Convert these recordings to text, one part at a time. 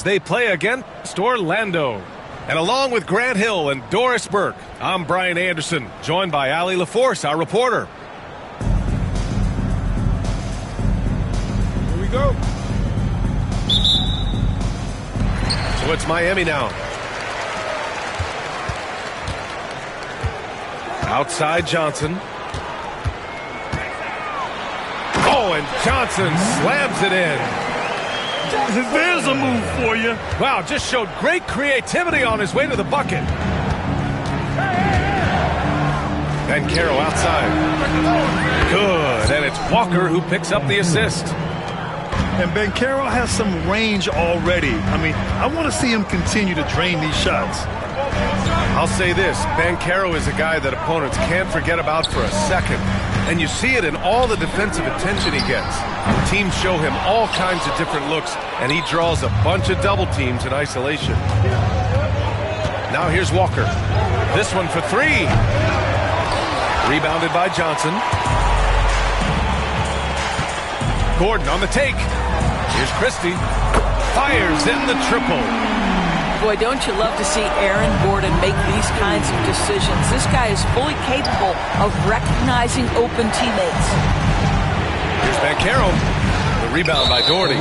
they play against Orlando. And along with Grant Hill and Doris Burke, I'm Brian Anderson, joined by Allie LaForce, our reporter. Here we go. So it's Miami now. Outside Johnson. Oh, and Johnson slams it in. There's a move for you. Wow, just showed great creativity on his way to the bucket. And Carroll outside. Good, and it's Walker who picks up the assist. And Ben Carroll has some range already. I mean, I want to see him continue to drain these shots. I'll say this, Ben Carroll is a guy that opponents can't forget about for a second. And you see it in all the defensive attention he gets. Teams show him all kinds of different looks, and he draws a bunch of double teams in isolation. Now here's Walker. This one for three. Rebounded by Johnson. Gordon on the take. Here's Christie. Fires in the triple. Boy, don't you love to see Aaron Gordon make these kinds of decisions. This guy is fully capable of recognizing open teammates. Here's Van Carroll. The rebound by Doherty.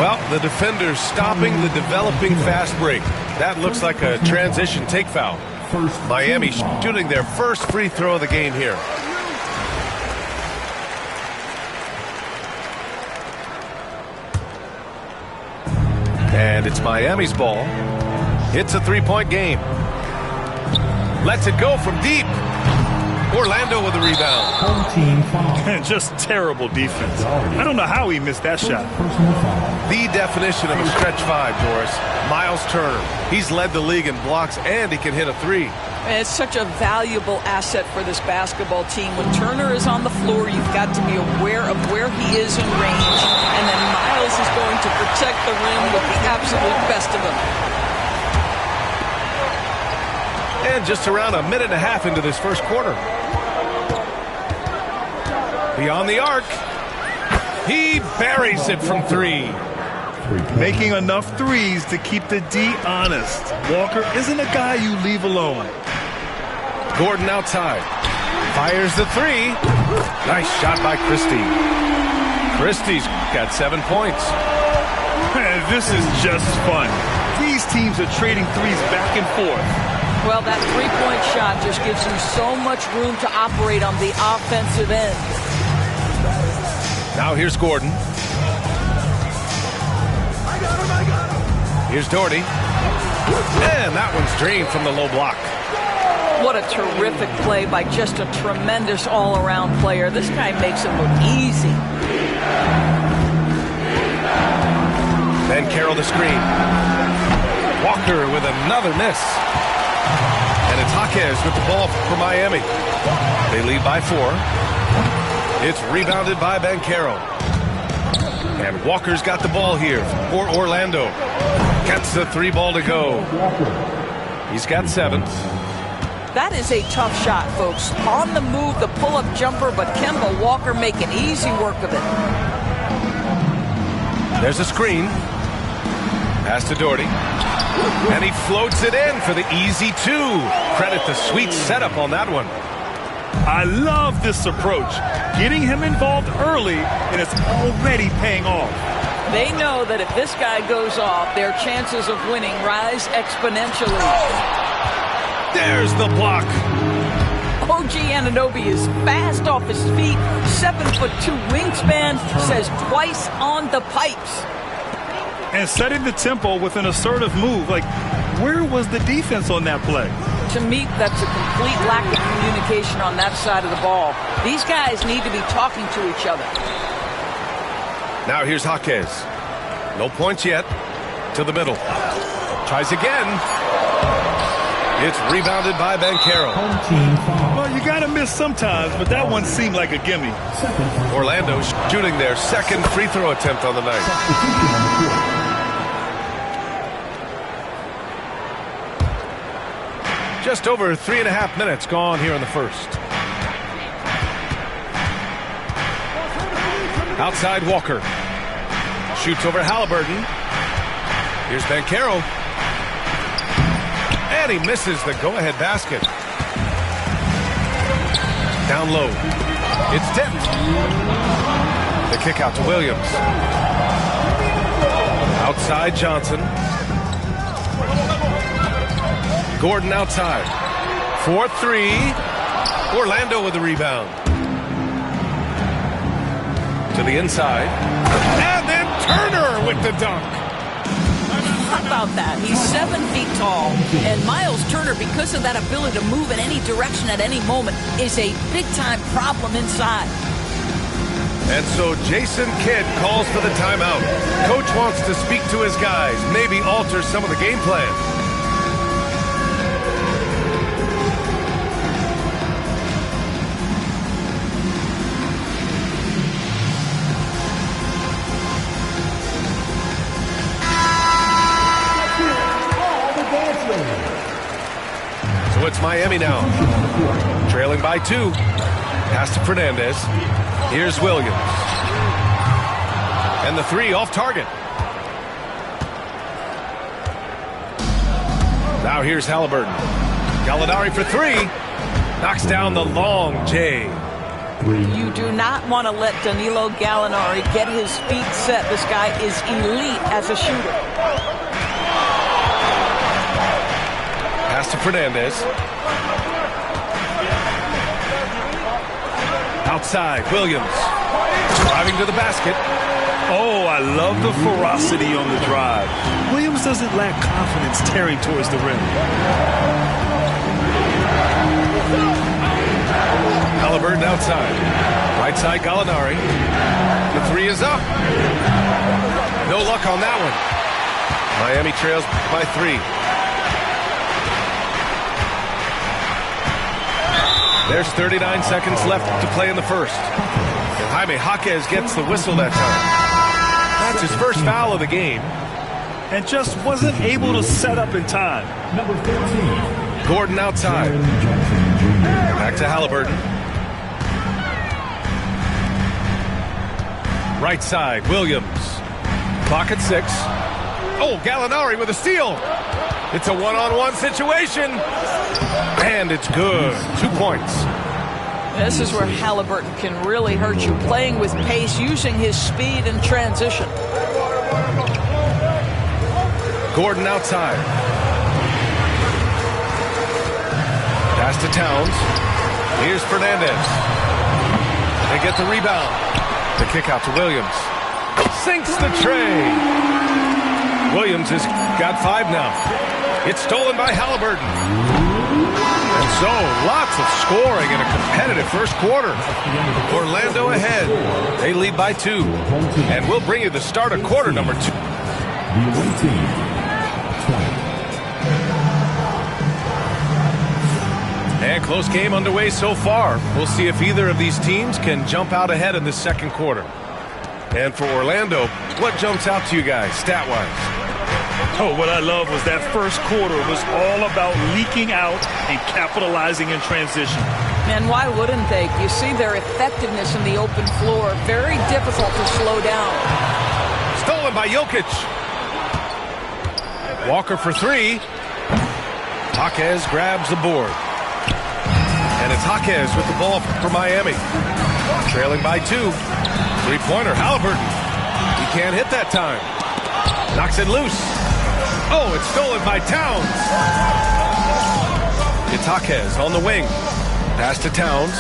Well, the defender's stopping the developing fast break. That looks like a transition take foul. Miami shooting their first free throw of the game here. And it's Miami's ball. It's a three-point game. Lets it go from deep. Orlando with the rebound. Home team foul. Just terrible defense. I don't know how he missed that shot. The definition of a stretch five, Doris. Miles Turner. He's led the league in blocks, and he can hit a three. It's such a valuable asset for this basketball team. When Turner is on the floor, you've got to be aware of where he is in range. And then Miles is going to protect the rim with the absolute best of them. And just around a minute and a half into this first quarter. Beyond the arc. He buries it from three. Making enough threes to keep the D honest. Walker isn't a guy you leave alone. Gordon outside. Fires the three. Nice shot by Christie. Christie's got 7 points. This is just fun. These teams are trading threes back and forth. Well, that three-point shot just gives you so much room to operate on the offensive end. Now here's Gordon. Here's Doherty. And that one's drained from the low block. What a terrific play by just a tremendous all-around player. This guy makes it look easy. Then Carroll the screen. Walker with another miss. And it's Jaquez with the ball for Miami. They lead by 4. It's rebounded by Banchero. And Walker's got the ball here for Orlando. Gets the 3 ball to go. He's got 7. That is a tough shot, folks. On the move, the pull-up jumper, but Kemba Walker making easy work of it. There's a screen. Pass to Doherty. And he floats it in for the easy 2. Credit the sweet setup on that one. I love this approach. Getting him involved early, and it's already paying off. They know that if this guy goes off, their chances of winning rise exponentially. There's the block. OG Anunoby is fast off his feet. 7'2" wingspan, says twice on the pipes. And setting the tempo with an assertive move. Like, where was the defense on that play? To me, that's a complete lack of communication on that side of the ball. These guys need to be talking to each other. Now here's Jaquez. No points yet. To the middle. Tries again. It's rebounded by Banchero. Well, you got to miss sometimes, but that one seemed like a gimme. Orlando shooting their second free throw attempt on the night. Just over 3.5 minutes gone here in the first. Outside Walker. Shoots over Halliburton. Here's Banchero. And he misses the go-ahead basket. Down low. It's tipped. The kick out to Williams. Outside Johnson. Gordon outside. 4-3. Orlando with the rebound. To the inside. And then Turner with the dunk. How about that? He's 7 feet tall. And Miles Turner, because of that ability to move in any direction at any moment, is a big-time problem inside. And so Jason Kidd calls for the timeout. Coach wants to speak to his guys, maybe alter some of the game plan. So it's Miami now, trailing by 2. Pass to Fernandez. Here's Williams. And the 3 off target. Now here's Halliburton. Gallinari for 3. Knocks down the long J. You do not want to let Danilo Gallinari get his feet set. This guy is elite as a shooter. Pass to Fernandez. Outside, Williams. Driving to the basket. Oh, I love the ferocity on the drive. Williams doesn't lack confidence tearing towards the rim. Halliburton outside. Right side, Gallinari. The 3 is up. No luck on that one. Miami trails by 3. There's 39 seconds left to play in the first. And Jaime Jaquez gets the whistle that time. That's his first foul of the game. And just wasn't able to set up in time. Number 14. Gordon outside. Back to Halliburton. Right side, Williams. Clock at 6. Oh, Gallinari with a steal. It's a one-on-one situation. And it's good. 2 points. This is where Halliburton can really hurt you, playing with pace, using his speed in transition. Gordon outside. Pass to Towns. Here's Fernandez. They get the rebound. The kick out to Williams. Sinks the tray. Williams has got 5 now. It's stolen by Halliburton. And so, lots of scoring in a competitive first quarter. Orlando ahead. They lead by 2. And we'll bring you the start of quarter number 2. The away team, 20. And close game underway so far. We'll see if either of these teams can jump out ahead in the second quarter. And for Orlando, what jumps out to you guys, stat-wise? Oh, what I love was that first quarter was all about leaking out and capitalizing in transition. And why wouldn't they? You see their effectiveness in the open floor. Very difficult to slow down. Stolen by Jokic. Walker for 3. Jaquez grabs the board. And it's Jaquez with the ball for Miami. Trailing by 2. Three-pointer, Halliburton. He can't hit that time. Knocks it loose. Oh, it's stolen by Towns. It's Jaquez on the wing. Pass to Towns.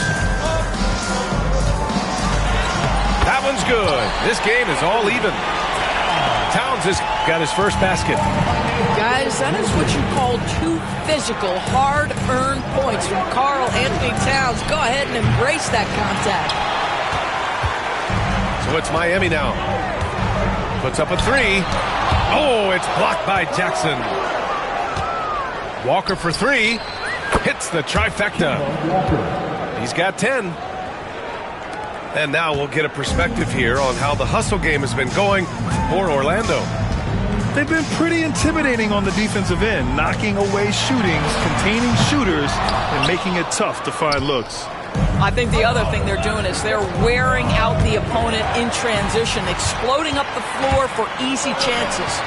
That one's good. This game is all even. Towns has got his first basket. Guys, that is what you call 2 physical, hard-earned points from Karl Anthony Towns. Go ahead and embrace that contact. So it's Miami now. Puts up a 3. Oh, it's blocked by Jackson. Walker for 3. Hits the trifecta. He's got 10. And now we'll get a perspective here on how the hustle game has been going for Orlando. They've been pretty intimidating on the defensive end, knocking away shootings, containing shooters, and making it tough to find looks. I think the other thing they're doing is they're wearing out the opponent in transition, exploding up the floor for easy chances.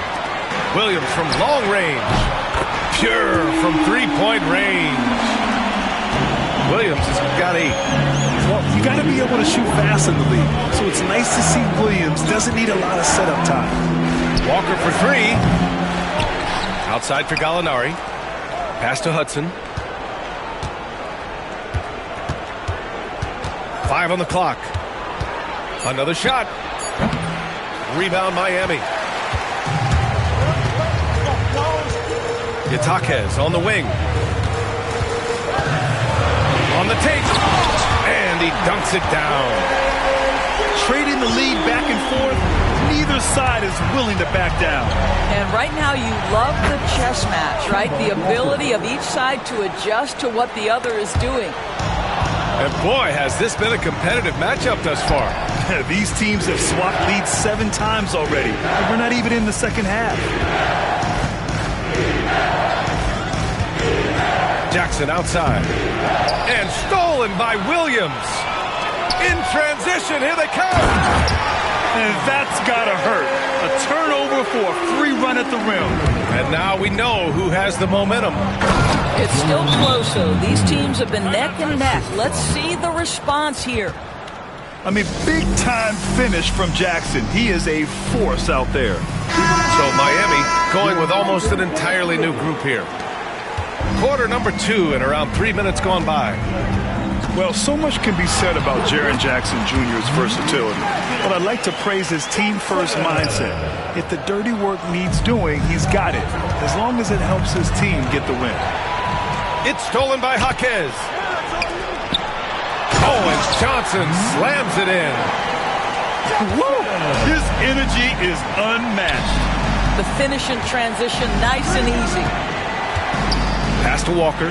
Williams from long range. Pure from three-point range. Williams has got 8. Well, you got to be able to shoot fast in the league. So it's nice to see Williams doesn't need a lot of setup time. Walker for 3. Outside for Gallinari. Pass to Hudson. 5 on the clock. Another shot. Rebound Miami. Yatakes on the wing. On the take. And he dunks it down. Trading the lead back and forth, neither side is willing to back down. And right now you love the chess match, right? The ability of each side to adjust to what the other is doing. And boy, has this been a competitive matchup thus far. These teams have swapped leads 7 times already. And we're not even in the second half. Jackson outside. And stolen by Williams. In transition, here they come. And that's gotta hurt. A turnover for a free run at the rim. And now we know who has the momentum. It's still close, though. These teams have been neck and neck. Let's see the response here. I mean, big-time finish from Jackson. He is a force out there. So Miami going with almost an entirely new group here. Quarter number 2 and around 3 minutes gone by. Well, so much can be said about Jaren Jackson Jr.'s versatility, but I'd like to praise his team-first mindset. If the dirty work needs doing, he's got it, as long as it helps his team get the win. It's stolen by Jaquez. Oh, and Johnson slams it in. Woo! His energy is unmatched. The finish in transition, nice and easy. Pass to Walker.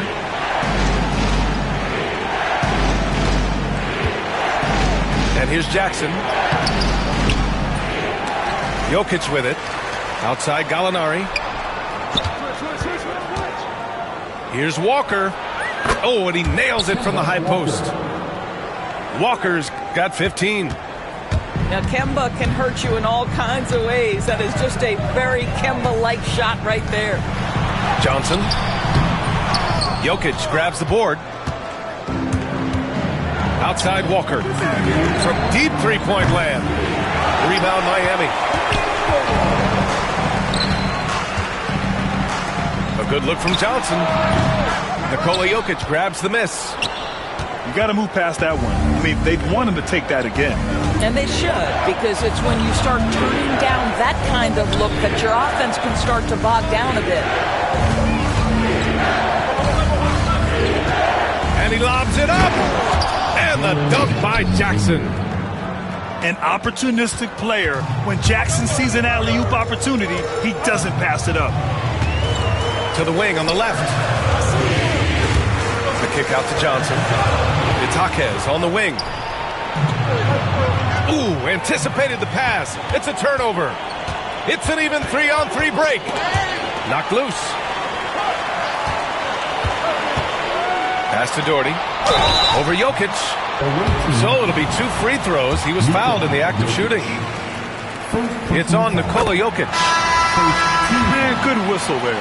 And here's Jackson. Jokic with it. Outside Gallinari. Here's Walker. Oh, and he nails it from the high post. Walker's got 15. Now, Kemba can hurt you in all kinds of ways. That is just a very Kemba-like shot right there. Johnson. Jokic grabs the board. Outside Walker. From deep three-point land. Rebound Miami. A good look from Johnson. Nikola Jokic grabs the miss. You got to move past that one. I mean, they'd want him to take that again. And they should, because it's when you start turning down that kind of look that your offense can start to bog down a bit. And he lobs it up. And the dunk by Jackson. An opportunistic player. When Jackson sees an alley-oop opportunity, he doesn't pass it up. To the wing on the left. The kick out to Johnson. Yatakes on the wing. Ooh, anticipated the pass. It's a turnover. It's an even 3-on-3 break. Knocked loose. Pass to Doherty. Over Jokic. So it'll be 2 free throws. He was fouled in the act of shooting. It's on Nikola Jokic. Man, good whistle there.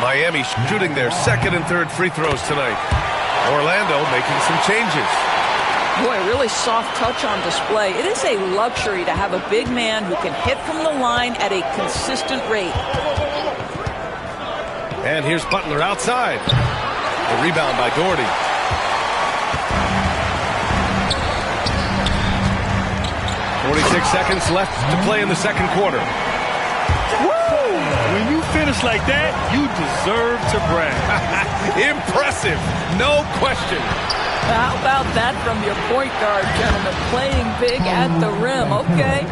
Miami shooting their second and third free throws tonight. Orlando making some changes. Boy, really soft touch on display. It is a luxury to have a big man who can hit from the line at a consistent rate. And here's Butler outside. The rebound by Doherty. .46 seconds left to play in the second quarter. Woo! When you finish like that, you deserve to brag. Impressive, no question. How about that from your point guard, gentlemen? Playing big at the rim, okay.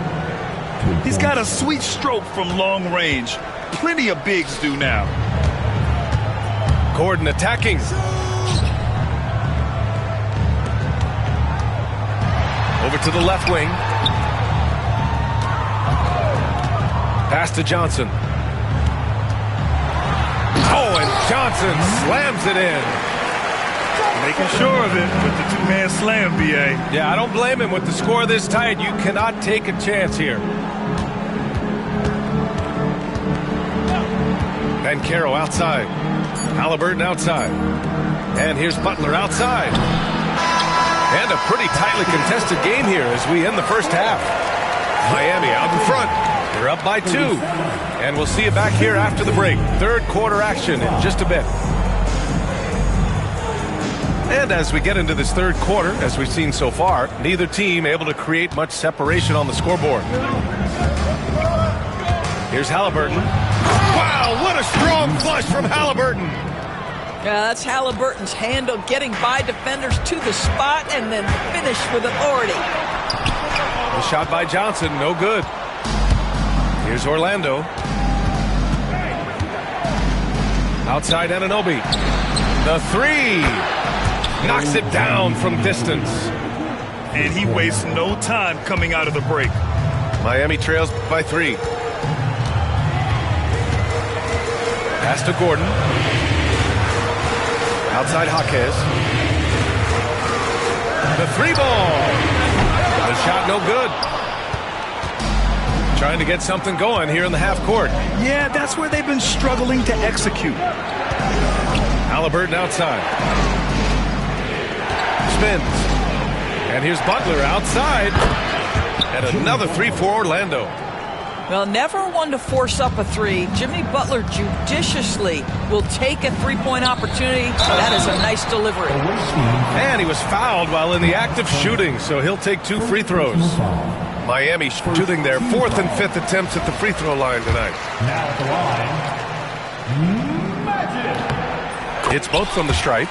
He's got a sweet stroke from long range. Plenty of bigs do now. Gordon attacking. Over to the left wing. Pass to Johnson. Oh, and Johnson slams it in. Making sure of it with the 2-man slam, B.A. Yeah, I don't blame him. With the score this tight, you cannot take a chance here. Caro outside. Halliburton outside. And here's Butler outside. And a pretty tightly contested game here as we end the first half. Miami out in front. They're up by 2. And we'll see you back here after the break. Third quarter action in just a bit. And as we get into this third quarter, as we've seen so far, neither team able to create much separation on the scoreboard. Here's Halliburton. Wow, what a strong flush from Halliburton. Yeah, that's Halliburton's handle, getting by defenders to the spot and then finish with authority. The shot by Johnson, no good. Here's Orlando. Outside Anunoby. The 3. Knocks it down from distance. And he wastes no time coming out of the break. Miami trails by 3. Pass to Gordon. Outside Jaquez. The 3-ball. The shot no good. Trying to get something going here in the half court. Yeah, that's where they've been struggling to execute. Halliburton outside. Spins. And here's Butler outside. And another 3 for Orlando. Well, never one to force up a 3. Jimmy Butler judiciously will take a 3-point opportunity. That is a nice delivery. And he was fouled while in the act of shooting, so he'll take 2 free throws. Miami shooting their 4th and 5th attempts at the free throw line tonight. Now at the line, Magic. It's both from the stripe.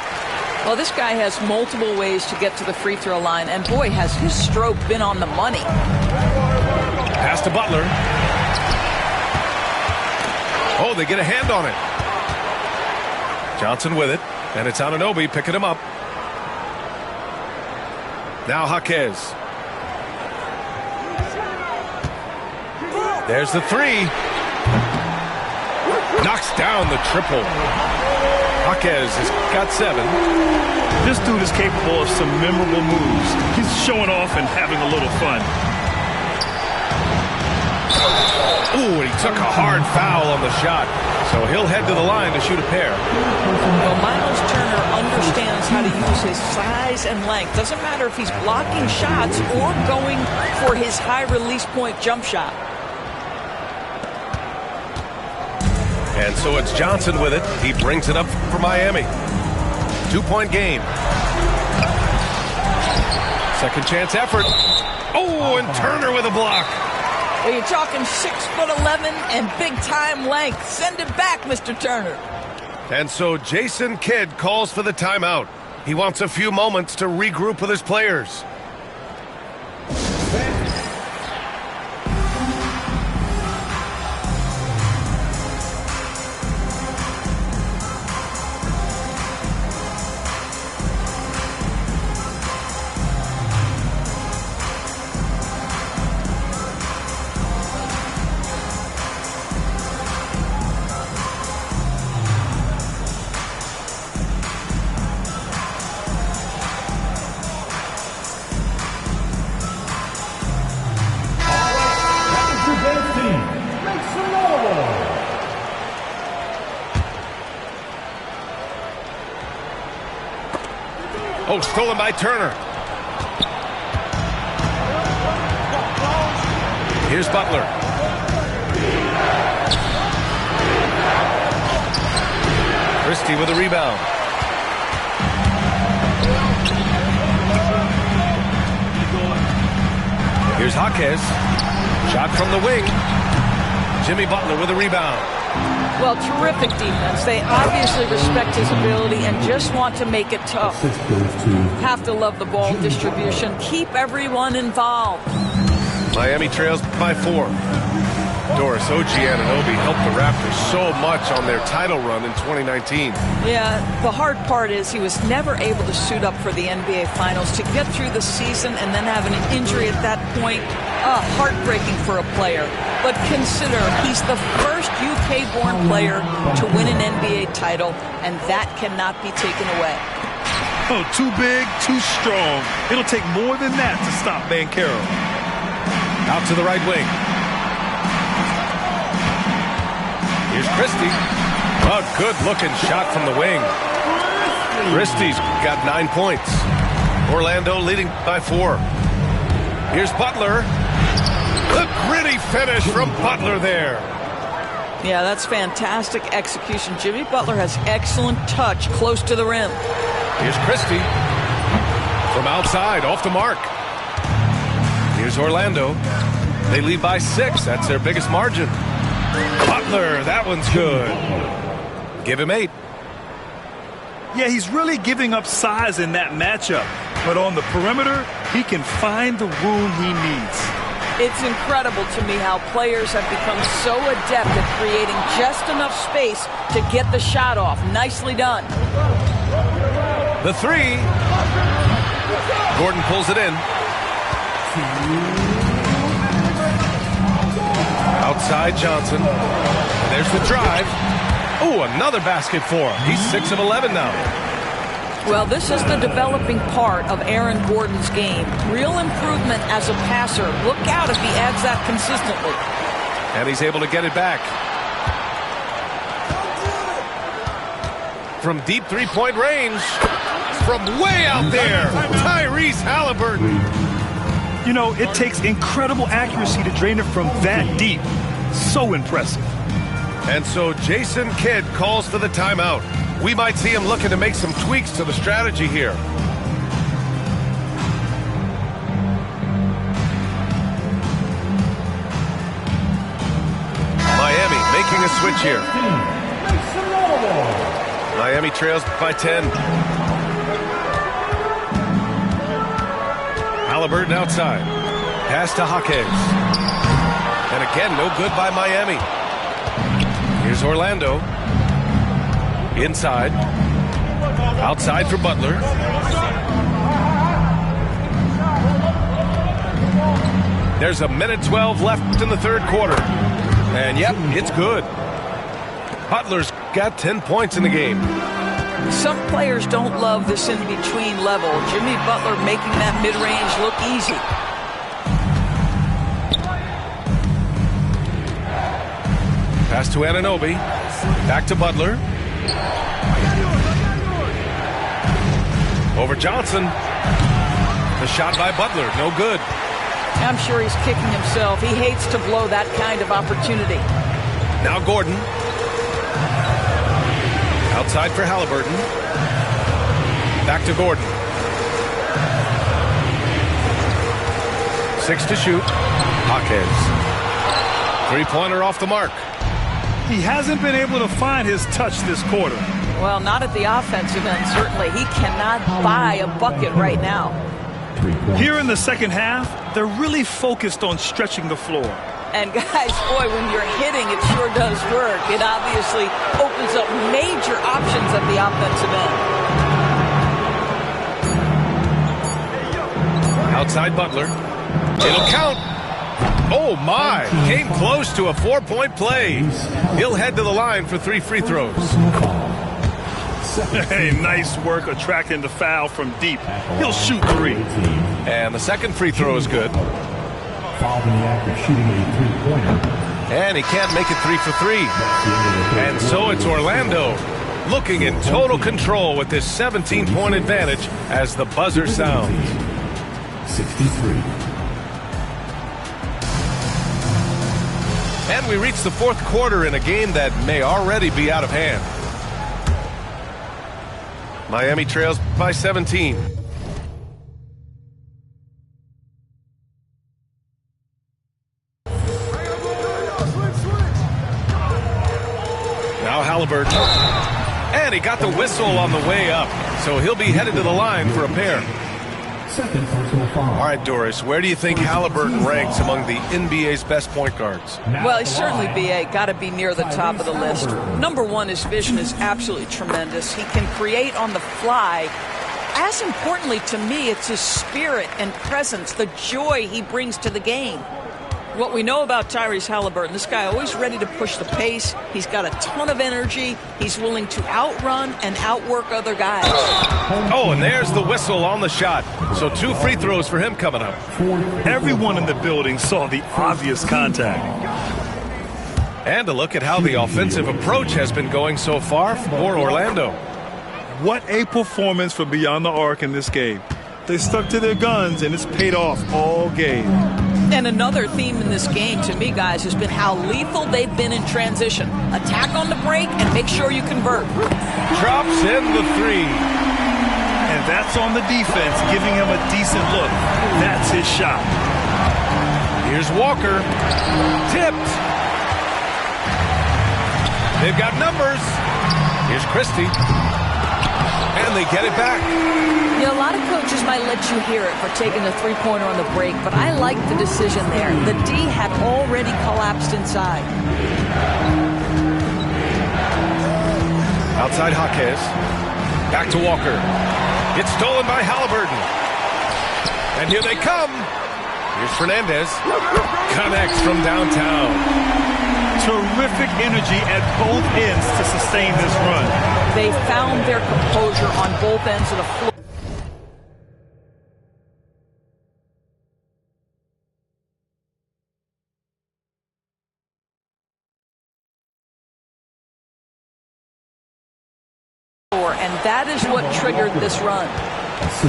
Well, this guy has multiple ways to get to the free throw line, and boy, has his stroke been on the money. Pass to Butler. Oh, they get a hand on it. Johnson with it, and it's Anunoby picking him up. Now Jaquez. There's the 3. Knocks down the triple. Jaquez has got 7. This dude is capable of some memorable moves. He's showing off and having a little fun. Ooh, and he took a hard foul on the shot. So he'll head to the line to shoot a pair. Well, Miles Turner understands how to use his size and length. Doesn't matter if he's blocking shots or going for his high release point jump shot. And so it's Johnson with it. He brings it up for Miami. 2-point game. Second chance effort. Oh, and Turner with a block. Well, you're talking 6'11" and big-time length. Send it back, Mr. Turner. And so Jason Kidd calls for the timeout. He wants a few moments to regroup with his players. Oh, stolen by Turner. Here's Butler. Christie with a rebound. Here's Jaquez. Shot from the wing. Jimmy Butler with a rebound. Well, terrific defense. They obviously respect his ability and just want to make it tough. Have to love the ball distribution. Keep everyone involved. Miami trails by 4. Doris Anunoby helped the Raptors so much on their title run in 2019. Yeah, the hard part is he was never able to suit up for the NBA Finals. To get through the season and then have an injury at that point, heartbreaking for a player. But consider, he's the first UK-born player to win an NBA title, and that cannot be taken away. Oh, too big, too strong. It'll take more than that to stop Caro. Out to the right wing. Here's Christie. A good-looking shot from the wing. Christie's got 9 points. Orlando leading by 4. Here's Butler. The gritty finish from Butler there. Yeah, that's fantastic execution. Jimmy Butler has excellent touch close to the rim. Here's Christie. From outside, off the mark. Here's Orlando. They lead by 6. That's their biggest margin. Butler, that one's good. Give him 8. Yeah, he's really giving up size in that matchup. But on the perimeter, he can find the room he needs. It's incredible to me how players have become so adept at creating just enough space to get the shot off. Nicely done. The 3. Gordon pulls it in. Outside Johnson. There's the drive. Oh, another basket for him. He's 6 of 11 now. Well, this is the developing part of Aaron Gordon's game. Real improvement as a passer. Look out if he adds that consistently. And he's able to get it back. From deep three-point range. From way out there, Tyrese Halliburton. You know, it takes incredible accuracy to drain it from that deep. So impressive. And so Jason Kidd calls for the timeout. We might see him looking to make some tweaks to the strategy here. Miami making a switch here. Miami trails by 10. Halliburton outside. Pass to Jaquez. And again, no good by Miami. Here's Orlando. Inside. Outside for Butler. There's a minute 12 left in the third quarter. And yep, it's good. Butler's got 10 points in the game. Some players don't love this in-between level. Jimmy Butler making that mid-range look easy. Pass to Anunoby. Back to Butler. Over Johnson. The shot by Butler, no good. I'm sure he's kicking himself. He hates to blow that kind of opportunity. Now Gordon. Outside for Halliburton. Back to Gordon. 6 to shoot. Jaquez. Three-pointer off the mark. He hasn't been able to find his touch this quarter. Well, not at the offensive end, certainly. He cannot buy a bucket right now. Here in the second half, they're really focused on stretching the floor. And guys, boy, when you're hitting, it sure does work. It obviously opens up major options at the offensive end. Outside Butler. It'll count. Oh, my. Came close to a 4-point play. He'll head to the line for 3 free throws. Hey, nice work attracting the foul from deep. He'll shoot 3. And the second free throw is good. Fouled in the act of shooting a three-pointer. And he can't make it 3 for 3. And so it's Orlando looking in total control with this 17-point advantage as the buzzer sounds. 63. And we reach the fourth quarter in a game that may already be out of hand. Miami trails by 17. Now Halliburton. And he got the whistle on the way up. So he'll be headed to the line for a pair. Second personal foul. All right, Doris, where do you think Halliburton ranks among the NBA's best point guards? Well, he's certainly got to be near the top of the list. Number one, his vision is absolutely tremendous. He can create on the fly. As importantly to me, it's his spirit and presence, the joy he brings to the game. What we know about Tyrese Halliburton, this guy always ready to push the pace. He's got a ton of energy. He's willing to outrun and outwork other guys. Oh, and there's the whistle on the shot. So 2 free throws for him coming up. Everyone in the building saw the obvious contact. And a look at how the offensive approach has been going so far for Orlando. What a performance from beyond the arc in this game. They stuck to their guns, and it's paid off all game. And another theme in this game, to me, guys, has been how lethal they've been in transition. Attack on the break and make sure you convert. Drops in the three. And that's on the defense, giving him a decent look. That's his shot. Here's Walker. Tipped. They've got numbers. Here's Christie. And they get it back. You know, a lot of coaches might let you hear it for taking the three-pointer on the break, but I like the decision there. The D had already collapsed inside. Outside Jaquez. Back to Walker. It's stolen by Halliburton. And here they come. Here's Fernandez. Connects from downtown. Terrific energy at both ends to sustain this run. They found their composure on both ends of the floor. And that is what triggered this run.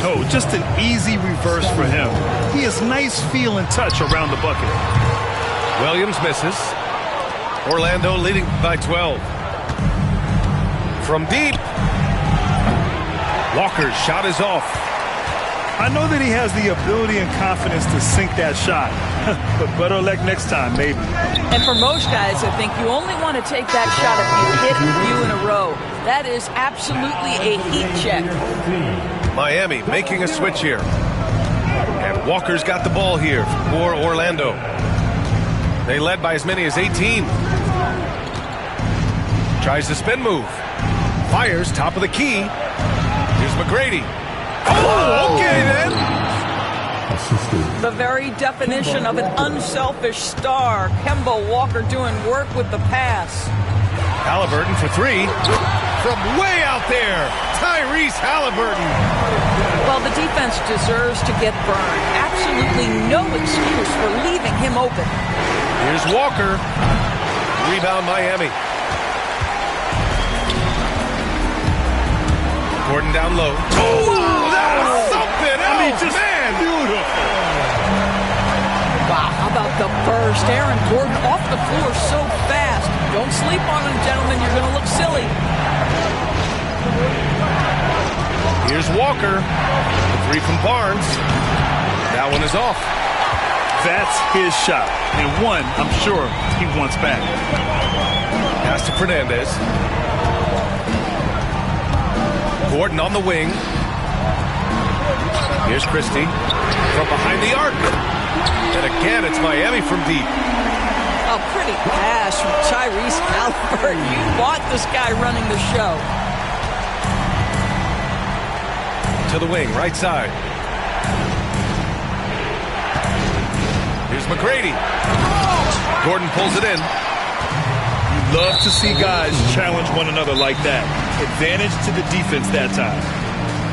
Oh, just an easy reverse for him. He has nice feel and touch around the bucket. Williams misses. Orlando leading by 12. From deep. Walker's shot is off. I know that he has the ability and confidence to sink that shot, but better luck next time, maybe. And for most guys, I think you only want to take that shot if you hit a few in a row. That is absolutely a heat check. Miami making a switch here. And Walker's got the ball here for Orlando. They led by as many as 18. Tries the spin move. Fires top of the key. Here's McGrady. Oh, okay then. The very definition of an unselfish star. Kemba Walker doing work with the pass. Halliburton for three. From way out there, Tyrese Halliburton. Well, the defense deserves to get burned. Absolutely no excuse for leaving him open. Here's Walker. Rebound Miami. Gordon down low. Oh, that was something else, just beautiful. Wow, how about the burst? Aaron Gordon off the floor so fast. Don't sleep on him, gentlemen. You're going to look silly. Here's Walker. The three from Barnes. That one is off. That's his shot. And one, I'm sure, he wants back. Pass to Fernandez. Gordon on the wing. Here's Christie from behind the arc. And again, it's Miami from deep. A pretty pass from Tyrese Halliburton. You want this guy running the show. To the wing, right side. Here's McGrady. Gordon pulls it in. You love to see guys challenge one another like that. Advantage to the defense that time.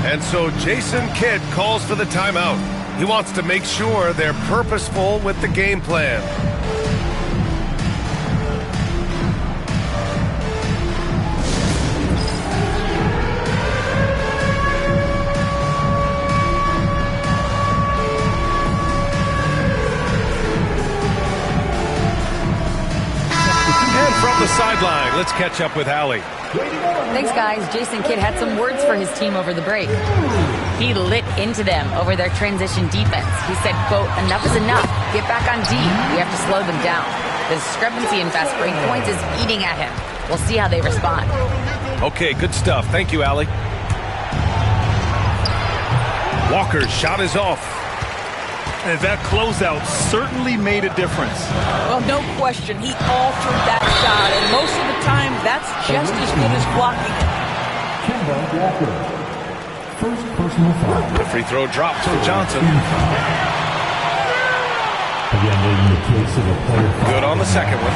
And so Jason Kidd calls for the timeout. He wants to make sure they're purposeful with the game plan. And from the sideline, let's catch up with Allie. Thanks, guys. Jason Kidd had some words for his team over the break. He lit into them over their transition defense. He said, quote, "Enough is enough. Get back on D. We have to slow them down. The discrepancy in fast break points is eating at him. We'll see how they respond." Okay, good stuff. Thank you, Allie. Walker's shot is off. And that closeout certainly made a difference. Well, no question. He altered that shot, and most of the time, that's just as good as blocking it. Kemba Walker. First personal foul. The free throw dropped from Johnson. Again, in the case of a player foul. Good on the second one.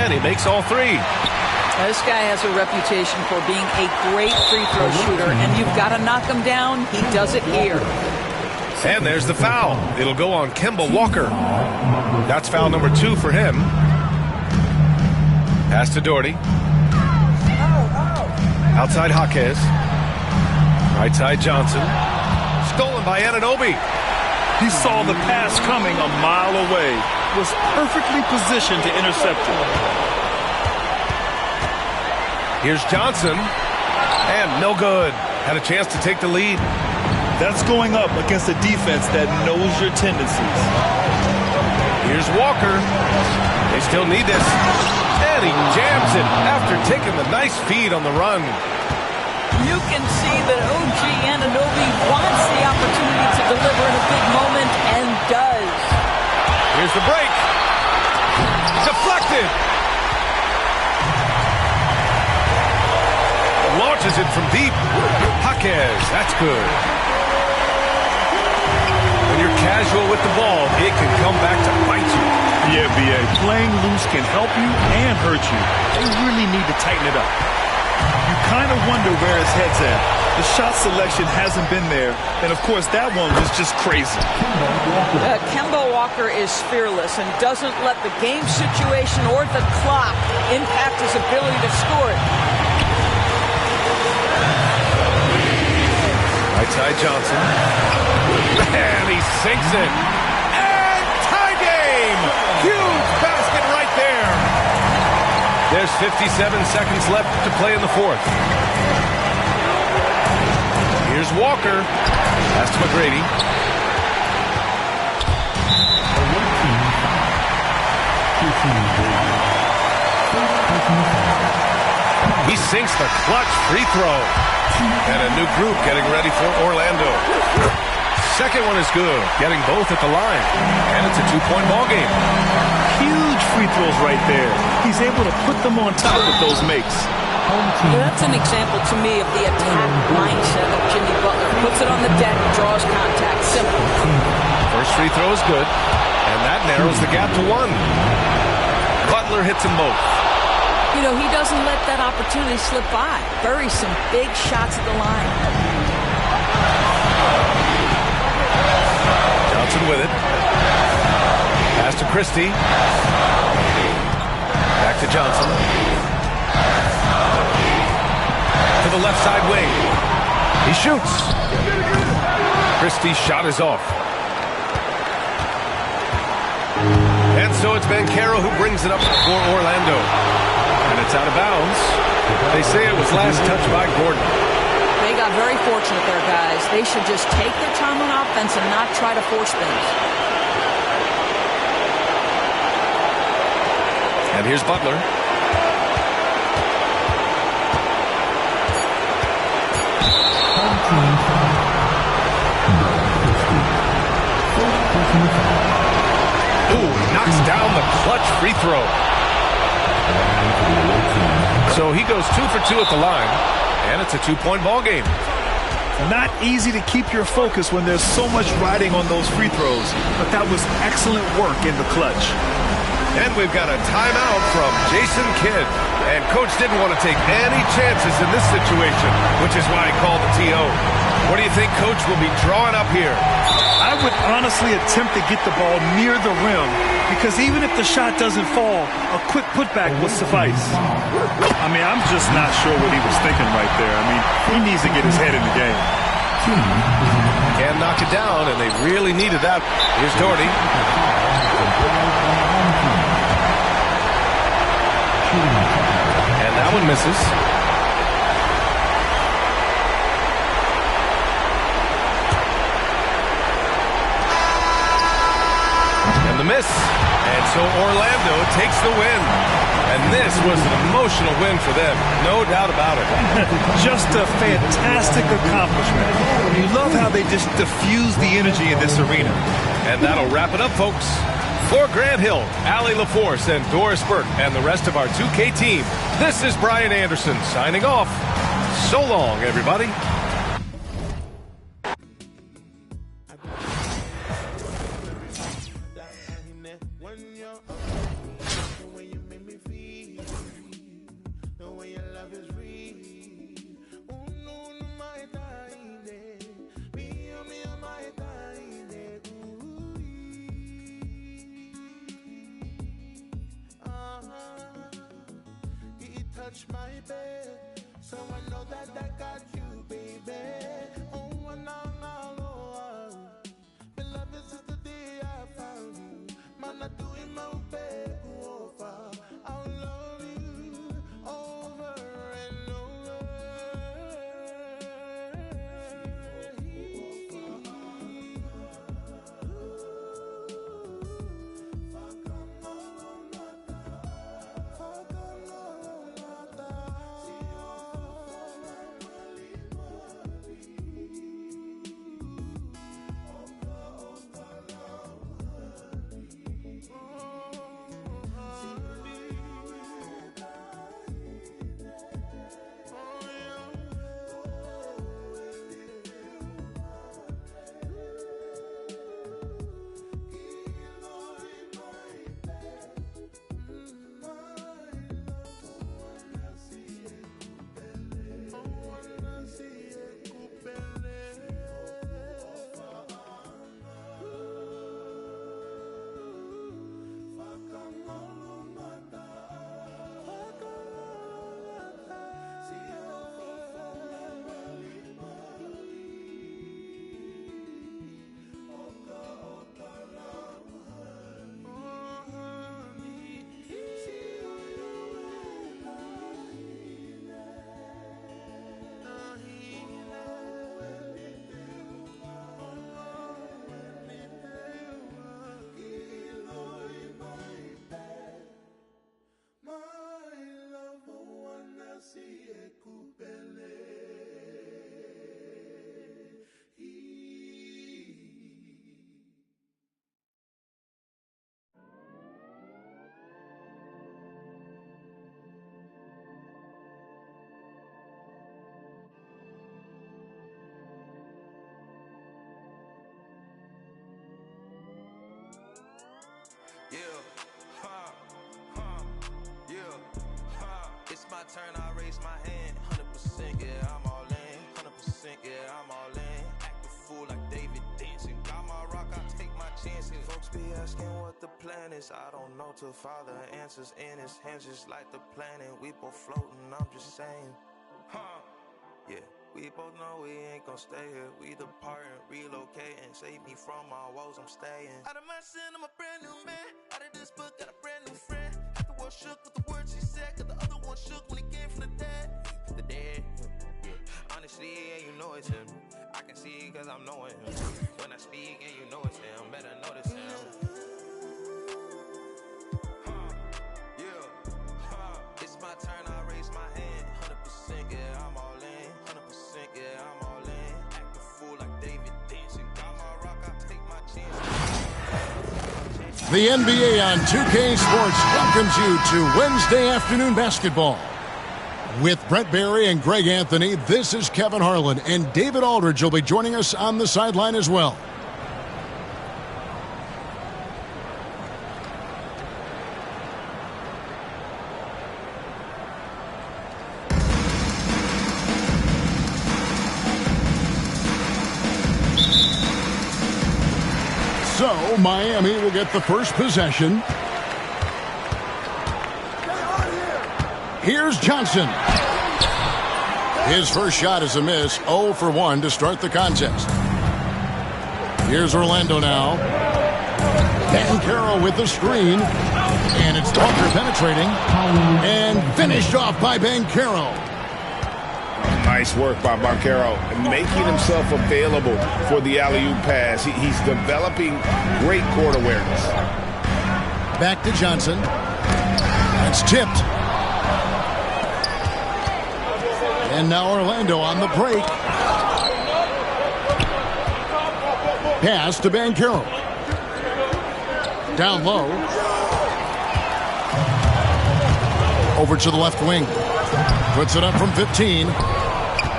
And he makes all three. Now, this guy has a reputation for being a great free throw shooter, and you've got to knock him down. He does it here. And there's the foul. It'll go on Kemba Walker. That's foul number 2 for him. Pass to Doherty. Outside Jaquez. Right side Johnson. Stolen by Anunoby. He saw the pass coming a mile away. Was perfectly positioned to intercept it. Here's Johnson. And no good. Had a chance to take the lead. That's going up against a defense that knows your tendencies. Here's Walker. They still need this. And he jams it after taking the nice feed on the run. You can see that OG Anunoby wants the opportunity to deliver in a big moment and does. Here's the break. Deflected. Launches it from deep. Jaquez, that's good. When you're casual with the ball, it can come back to bite you. Yeah, B.A. Playing loose can help you and hurt you. They really need to tighten it up. You kind of wonder where his head's at. The shot selection hasn't been there. And, of course, that one was just crazy. Kemba Walker is fearless and doesn't let the game situation or the clock impact his ability to score it. Right side Johnson. And he sinks it. And tie game! Huge basket right there. There's 57 seconds left to play in the fourth. Here's Walker. Pass to McGrady. He sinks the clutch free throw. And a new group getting ready for Orlando. Second one is good, getting both at the line. And it's a 2-point ball game. Huge free throws right there. He's able to put them on top with those makes. That's an example to me of the attack mindset of Jimmy Butler. Puts it on the deck, draws contact. Simple. First free throw is good. And that narrows the gap to 1. Butler hits them both. You know, he doesn't let that opportunity slip by. Buries some big shots at the line. Johnson with it. Pass to Christie. Back to Johnson. To the left side wing. He shoots. Christie's shot is off. And so it's Banchero who brings it up for Orlando. And it's out of bounds. They say it was last touched by Gordon. They got very fortunate there, guys. They should just take their time on offense and not try to force things. And here's Butler. Ooh, knocks down the clutch free throw. So he goes 2 for 2 at the line, and it's a 2-point ball game. Not easy to keep your focus when there's so much riding on those free throws, but that was excellent work in the clutch. And we've got a timeout from Jason Kidd. And Coach didn't want to take any chances in this situation, which is why he called the TO. What do you think Coach will be drawing up here? I would honestly attempt to get the ball near the rim, because even if the shot doesn't fall, a quick putback will suffice. I mean, I'm just not sure what he was thinking right there. I mean, he needs to get his head in the game. Can't knock it down, and they really needed that. Here's Doherty. And that one misses. And the miss. And so Orlando takes the win. And this was an emotional win for them. No doubt about it. Just a fantastic accomplishment. You love how they just diffuse the energy in this arena. And that'll wrap it up, folks. For Grant Hill, Allie LaForce, and Doris Burke, and the rest of our 2K team, this is Brian Anderson signing off. So long, everybody. My time. touch my bed, so I know that I got you, baby. Oh, my love is just the day I found you. Man, I do it my baby over. I'll love you over and over. It's my turn, I raise my hand. 100%, yeah, I'm all in. 100%, yeah, I'm all in. Act a fool like David dancing. Got my rock, I take my chances. Folks be asking what the plan is. I don't know till Father answers in his hands, just like the planet. We both floating, I'm just saying. Yeah. We both know we ain't gon' stay here. We depart and relocate and save me from my woes, I'm staying. Out of my sin, I'm a brand new man. Out of this book, got a brand new friend. Half the world shook with the words she said, got the other one shook when he came from the dead. The dead, yeah. Honestly, yeah, you know it's him. I can see it cause I'm knowing him. When I speak, and you know it's him. Better notice him. It's my turn, I raise my hand. 100%, yeah, I'm all in. 100%, yeah, I'm all in. Act a fool like David dancing. Got my rock, I take my chance. The NBA on 2K Sports welcomes you to Wednesday afternoon basketball. With Brett Barry and Greg Anthony, this is Kevin Harlan, and David Aldridge will be joining us on the sideline as well. So, Miami will get the first possession. Here's Johnson. His first shot is a miss. 0 for 1 to start the contest. Here's Orlando now. Dan Carroll with the screen. And it's Tucker penetrating. And finished off by Banchero. Nice work by Banchero, making himself available for the alley-oop pass. He's developing great court awareness. Back to Johnson. It's tipped. And now Orlando on the break. Pass to Banchero. Down low. Over to the left wing. Puts it up from 15.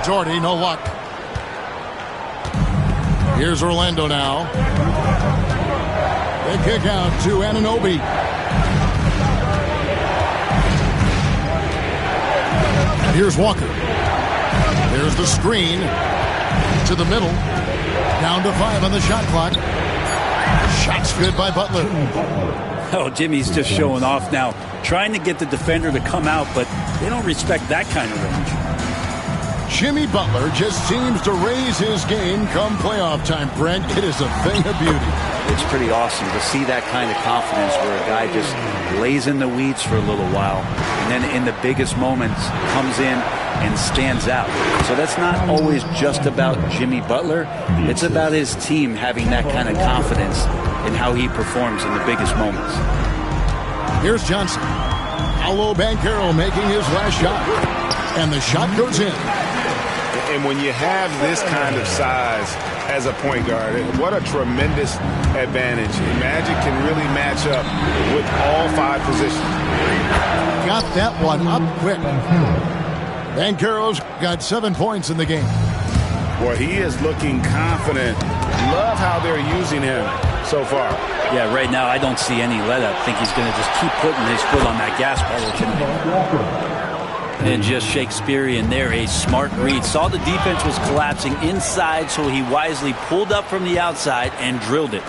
Jordy, no luck. Here's Orlando now. They kick out to Anunoby. And here's Walker. There's the screen to the middle. Down to 5 on the shot clock. Shot's good by Butler. Oh, Jimmy's just showing off now, trying to get the defender to come out, but they don't respect that kind of range. Jimmy Butler just seems to raise his game come playoff time, Brent. It is a thing of beauty. It's pretty awesome to see that kind of confidence where a guy just lays in the weeds for a little while and then in the biggest moments comes in and stands out. So that's not always just about Jimmy Butler. It's about his team having that kind of confidence in how he performs in the biggest moments. Here's Johnson. Paolo Banchero making his last shot. And the shot goes in. And when you have this kind of size as a point guard, what a tremendous advantage. Magic can really match up with all 5 positions. Got that one up quick. Banchero's got 7 points in the game. Boy, he is looking confident. Love how they're using him so far. Yeah, right now I don't see any let up. I think he's going to just keep putting his foot on that gas pedal tonight. And just Shakespearean there, a smart read. Saw the defense was collapsing inside, so he wisely pulled up from the outside and drilled it.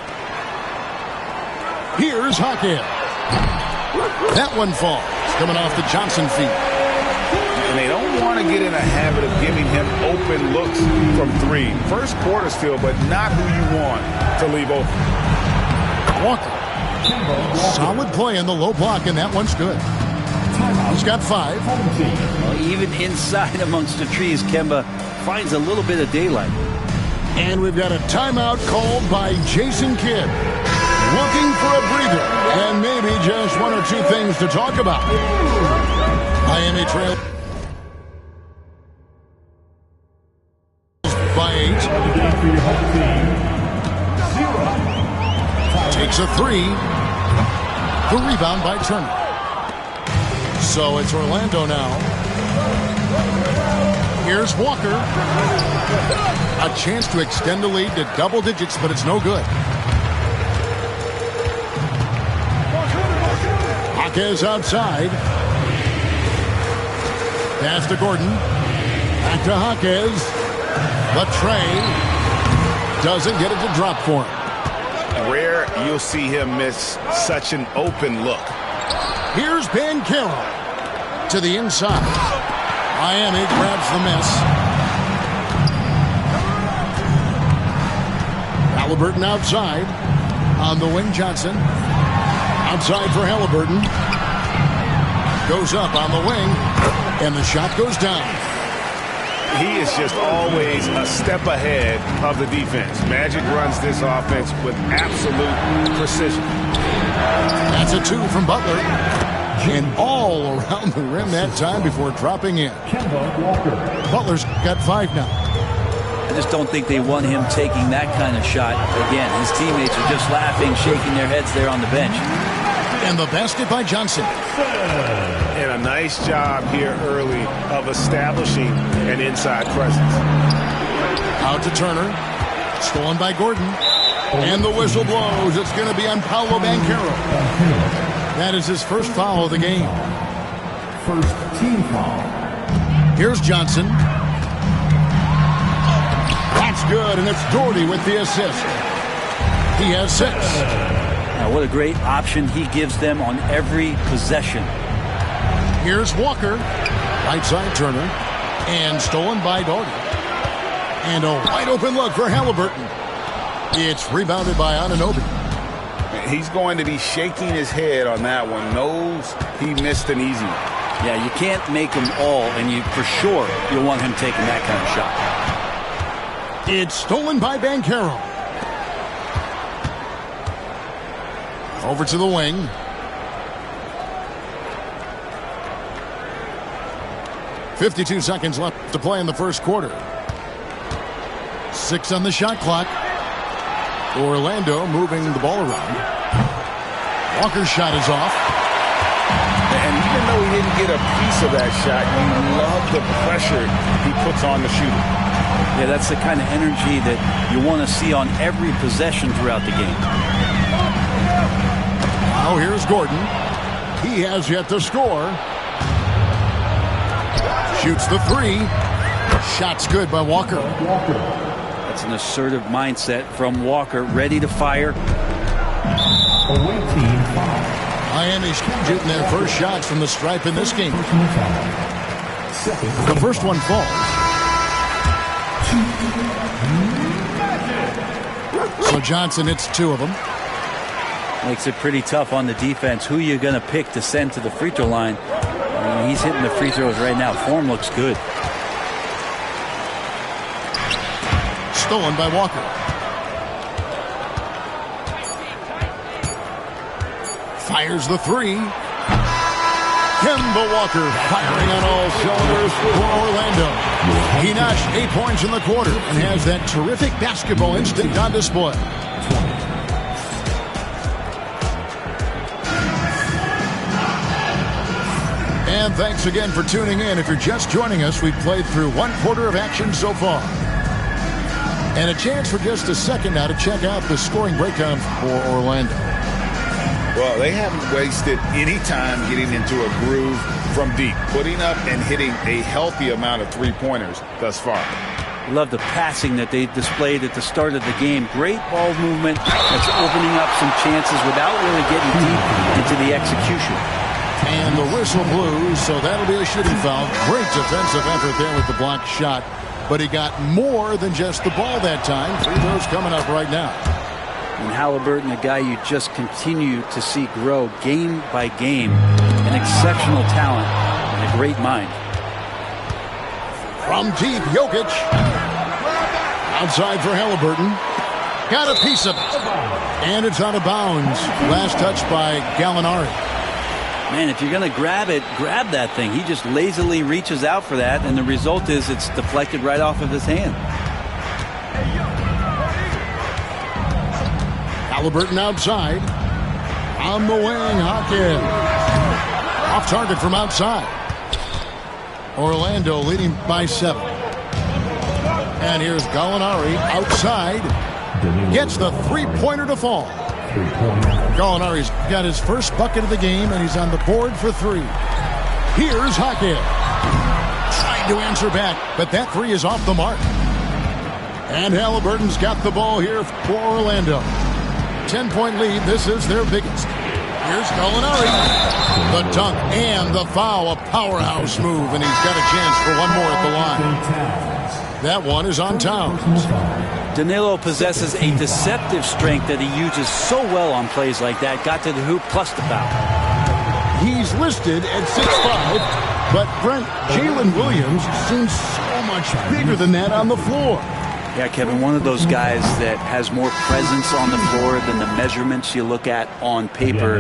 Here's Hackett. That one falls, coming off the Johnson feet. And they don't want to get in a habit of giving him open looks from 3. First quarter still, but not who you want to leave open. Walker. Solid play in the low block, and that one's good. He's got 5. Well, even inside amongst the trees, Kemba finds a little bit of daylight. And we've got a timeout called by Jason Kidd. Looking for a breather and maybe just 1 or 2 things to talk about. Miami trail by 8. Takes a 3. The rebound by Turner. So it's Orlando now. Here's Walker. A chance to extend the lead to double digits, but it's no good. Jaquez outside. Pass to Gordon. Back to Jaquez. But Trey doesn't get it to drop for him. Rare you'll see him miss such an open look. Here's Banchero to the inside. Miami grabs the miss. Halliburton outside. On the wing, Johnson. Outside for Halliburton. Goes up on the wing. And the shot goes down. He is just always a step ahead of the defense. Magic runs this offense with absolute precision. That's a 2 from Butler. And all around the rim that time before dropping in. Butler's got 5 now. I just don't think they want him taking that kind of shot. Again, his teammates are just laughing, shaking their heads there on the bench. And the basket by Johnson. And a nice job here early of establishing an inside presence. Out to Turner. Stolen by Gordon. And the whistle blows. It's going to be on Paolo Banchero. That is his first foul of the game. First team foul. Here's Johnson. That's good, and it's Doherty with the assist. He has 6. Now, what a great option he gives them on every possession. Here's Walker. Right side Turner. And stolen by Doherty. And a wide open look for Halliburton. It's rebounded by Anunoby. He's going to be shaking his head on that one. Knows he missed an easy one. Yeah, you can't make them all, and you for sure you'll want him taking that kind of shot. It's stolen by Banchero. Over to the wing. .52 seconds left to play in the first quarter. 6 on the shot clock. Orlando moving the ball around. Walker's shot is off. And even though he didn't get a piece of that shot, you love the pressure he puts on the shooter. Yeah, that's the kind of energy that you want to see on every possession throughout the game. Now here's Gordon. He has yet to score. Shoots the 3. Shot's good by Walker. That's an assertive mindset from Walker, ready to fire. Away team foul. Miami's shooting their first shots from the stripe in this game. Personal foul. Second. The first one falls. So Johnson hits 2 of them. Makes it pretty tough on the defense. Who you going to pick to send to the free throw line? I mean, he's hitting the free throws right now. Form looks good. Stolen by Walker. Fires the 3. Kemba Walker firing on all cylinders for Orlando. He notched 8 points in the quarter and has that terrific basketball instinct on display. And thanks again for tuning in. If you're just joining us, we've played through 1 quarter of action so far. And a chance for just a second now to check out the scoring breakdown for Orlando. Well, they haven't wasted any time getting into a groove from deep, putting up and hitting a healthy amount of three-pointers thus far. Love the passing that they displayed at the start of the game. Great ball movement that's opening up some chances without really getting deep into the execution. And the whistle blew, so that'll be a shooting foul. Great defensive effort there with the blocked shot. But he got more than just the ball that time. Free throws coming up right now. And Halliburton, a guy you just continue to see grow game by game. An exceptional talent and a great mind. From deep, Jokic. Outside for Halliburton. Got a piece of it. And it's out of bounds. Last touch by Gallinari. Man, if you're going to grab it, grab that thing. He just lazily reaches out for that, and the result is it's deflected right off of his hand. Halliburton outside. On the wing, Hawkins. Off target from outside. Orlando leading by 7. And here's Gallinari outside. Gets the three-pointer to fall. Gallinari's got his first bucket of the game, and he's on the board for 3. Here's Hawkins. Trying to answer back, but that 3 is off the mark. And Halliburton's got the ball here for Orlando. 10-point lead. This is their biggest. Here's Gallinari. The dunk and the foul. A powerhouse move, and he's got a chance for one more at the line. That one is on Towns. Danilo possesses a deceptive strength that he uses so well on plays like that. Got to the hoop plus the foul. He's listed at 6'5", but Brent, Jalen Williams seems so much bigger than that on the floor. Yeah, Kevin, one of those guys that has more presence on the floor than the measurements you look at on paper.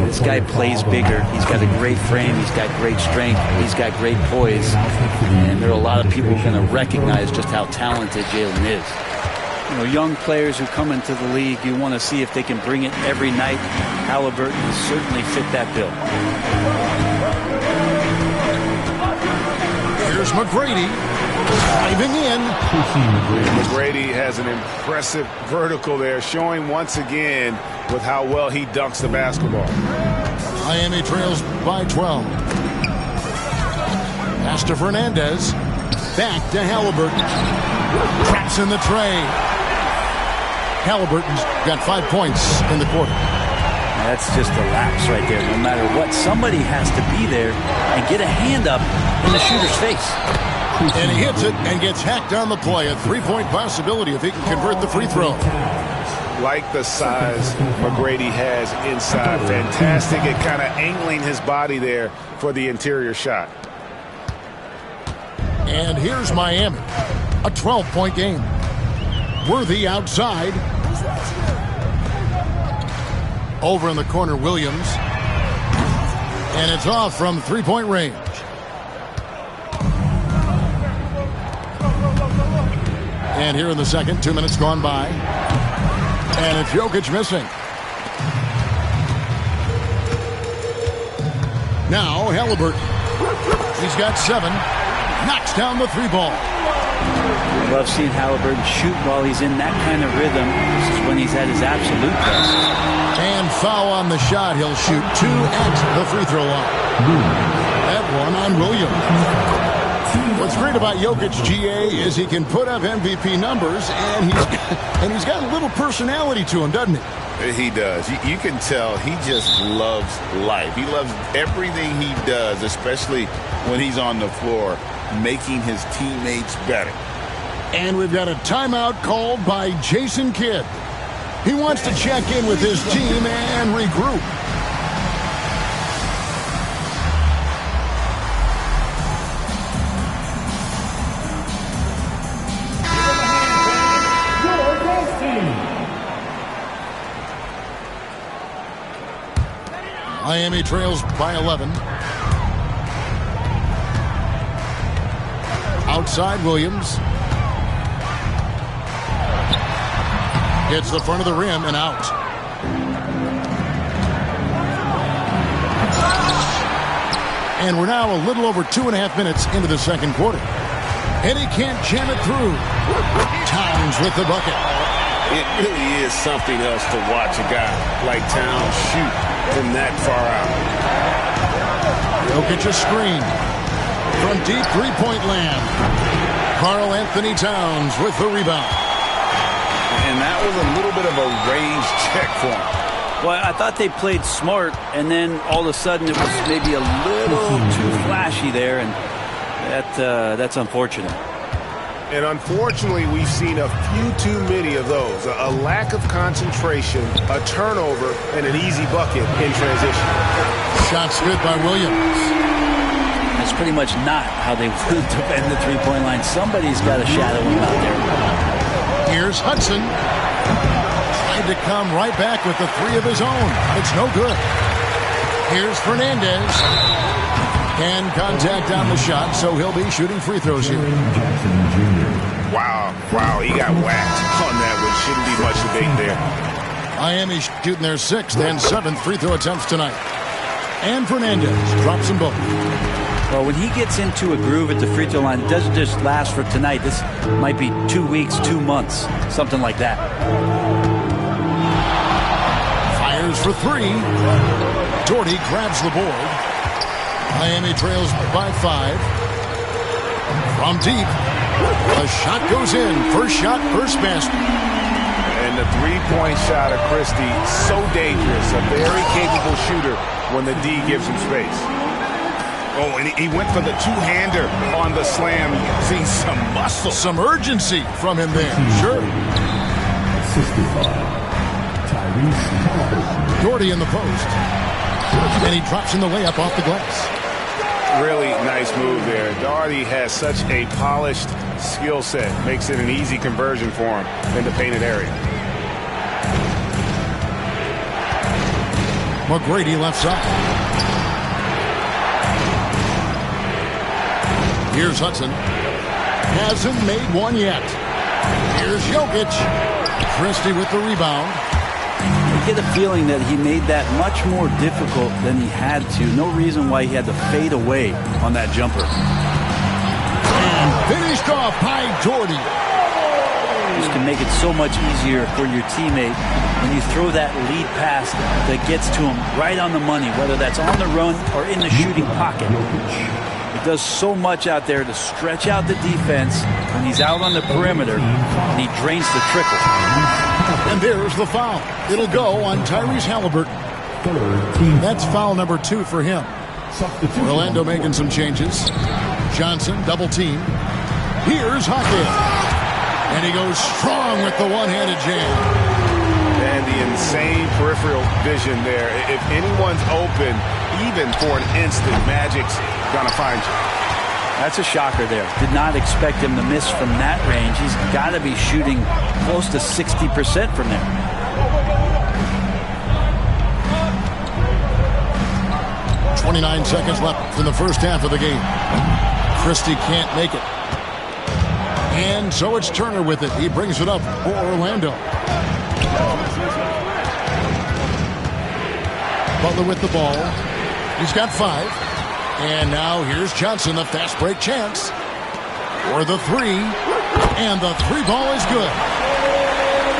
This guy plays bigger. He's got a great frame. He's got great strength. He's got great poise. And there are a lot of people who are going to recognize just how talented Jalen is. You know, young players who come into the league, you want to see if they can bring it every night. Halliburton has certainly fit that bill. Here's McGrady. Driving in. McGrady has an impressive vertical there, showing once again with how well he dunks the basketball. Miami trails by 12. Pass to Fernandez. Back to Halliburton. Traps in the tray. Halliburton's got 5 points in the quarter. That's just a lapse right there. No matter what, somebody has to be there and get a hand up in the shooter's face. And he hits it and gets hacked on the play. A three-point possibility if he can convert the free throw. Like the size McGrady has inside. Fantastic at kind of angling his body there for the interior shot. And here's Miami. A 12-point game. Worthy outside. Over in the corner, Williams. And it's off from three-point range. And here in the second, 2 minutes gone by. And it's Jokic missing. Now Halliburton. He's got 7. Knocks down the 3 ball. I love seeing Halliburton shoot while he's in that kind of rhythm. This is when he's at his absolute best. And foul on the shot. He'll shoot 2 at the free throw line. That one on Williams. What's great about Jokic, GA, is he can put up MVP numbers, and he's got a little personality to him, doesn't he? He does. You can tell he just loves life. He loves everything he does, especially when he's on the floor, making his teammates better. And we've got a timeout called by Jason Kidd. He wants to check in with his team and regroup. Miami trails by 11. Outside Williams. Hits the front of the rim and out. And we're now a little over 2.5 minutes into the second quarter. And he can't jam it through. Towns with the bucket. It really is something else to watch a guy like Towns shoot from that far out. Jokic a screen. From deep three-point land. Karl Anthony Towns with the rebound. And that was a little bit of a range check for him. Well, I thought they played smart, and then all of a sudden it was maybe a little too flashy there, and that's unfortunate. And unfortunately, we've seen a few too many of those. A lack of concentration, a turnover, and an easy bucket in transition. Shots good by Williams. That's pretty much not how they would defend the three-point line. Somebody's got to shadow him out there. Here's Hudson. Tried to come right back with the three of his own. It's no good. Here's Fernandez. And contact on the shot, so he'll be shooting free throws here. Wow, he got whacked on that one. Shouldn't be much debate there. Miami shooting their 6th and 7th free throw attempts tonight. And Fernandez drops them both. Well, when he gets into a groove at the free throw line, it doesn't just last for tonight. This might be 2 weeks, 2 months, something like that. Fires for 3. Doherty grabs the board. Miami trails by 5. From deep. A shot goes in. First shot, first basket. And the three-point shot of Christie, so dangerous. A very capable shooter when the D gives him space. Oh, and he went for the two-hander on the slam. Seeing some muscle. Some urgency from him there. Sure. Doherty in the post. And he drops in the layup off the glass. Really nice move there. Doherty has such a polished skill set. Makes it an easy conversion for him in the painted area. McGrady left side. Here's Hudson. Hasn't made one yet. Here's Jokic. Christie with the rebound. You get a feeling that he made that much more difficult than he had to. No reason why he had to fade away on that jumper. And finished off by Doherty. This can make it so much easier for your teammate when you throw that lead pass that gets to him right on the money, whether that's on the run or in the shooting pocket. It does so much out there to stretch out the defense when he's out on the perimeter, and he drains the trickle. And there's the foul. It'll go on Tyrese Halliburton. That's foul number 2 for him. Orlando making some changes. Johnson double team. Here's Hawkins. And he goes strong with the one-handed jam. And the insane peripheral vision there. If anyone's open, even for an instant, Magic's gonna find you. That's a shocker there. Did not expect him to miss from that range. He's got to be shooting close to 60% from there. .29 seconds left in the first half of the game. Christie can't make it. And so it's Turner with it. He brings it up for Orlando. Butler with the ball. He's got 5. And now here's Johnson, the fast break chance. For the 3. And the 3 ball is good.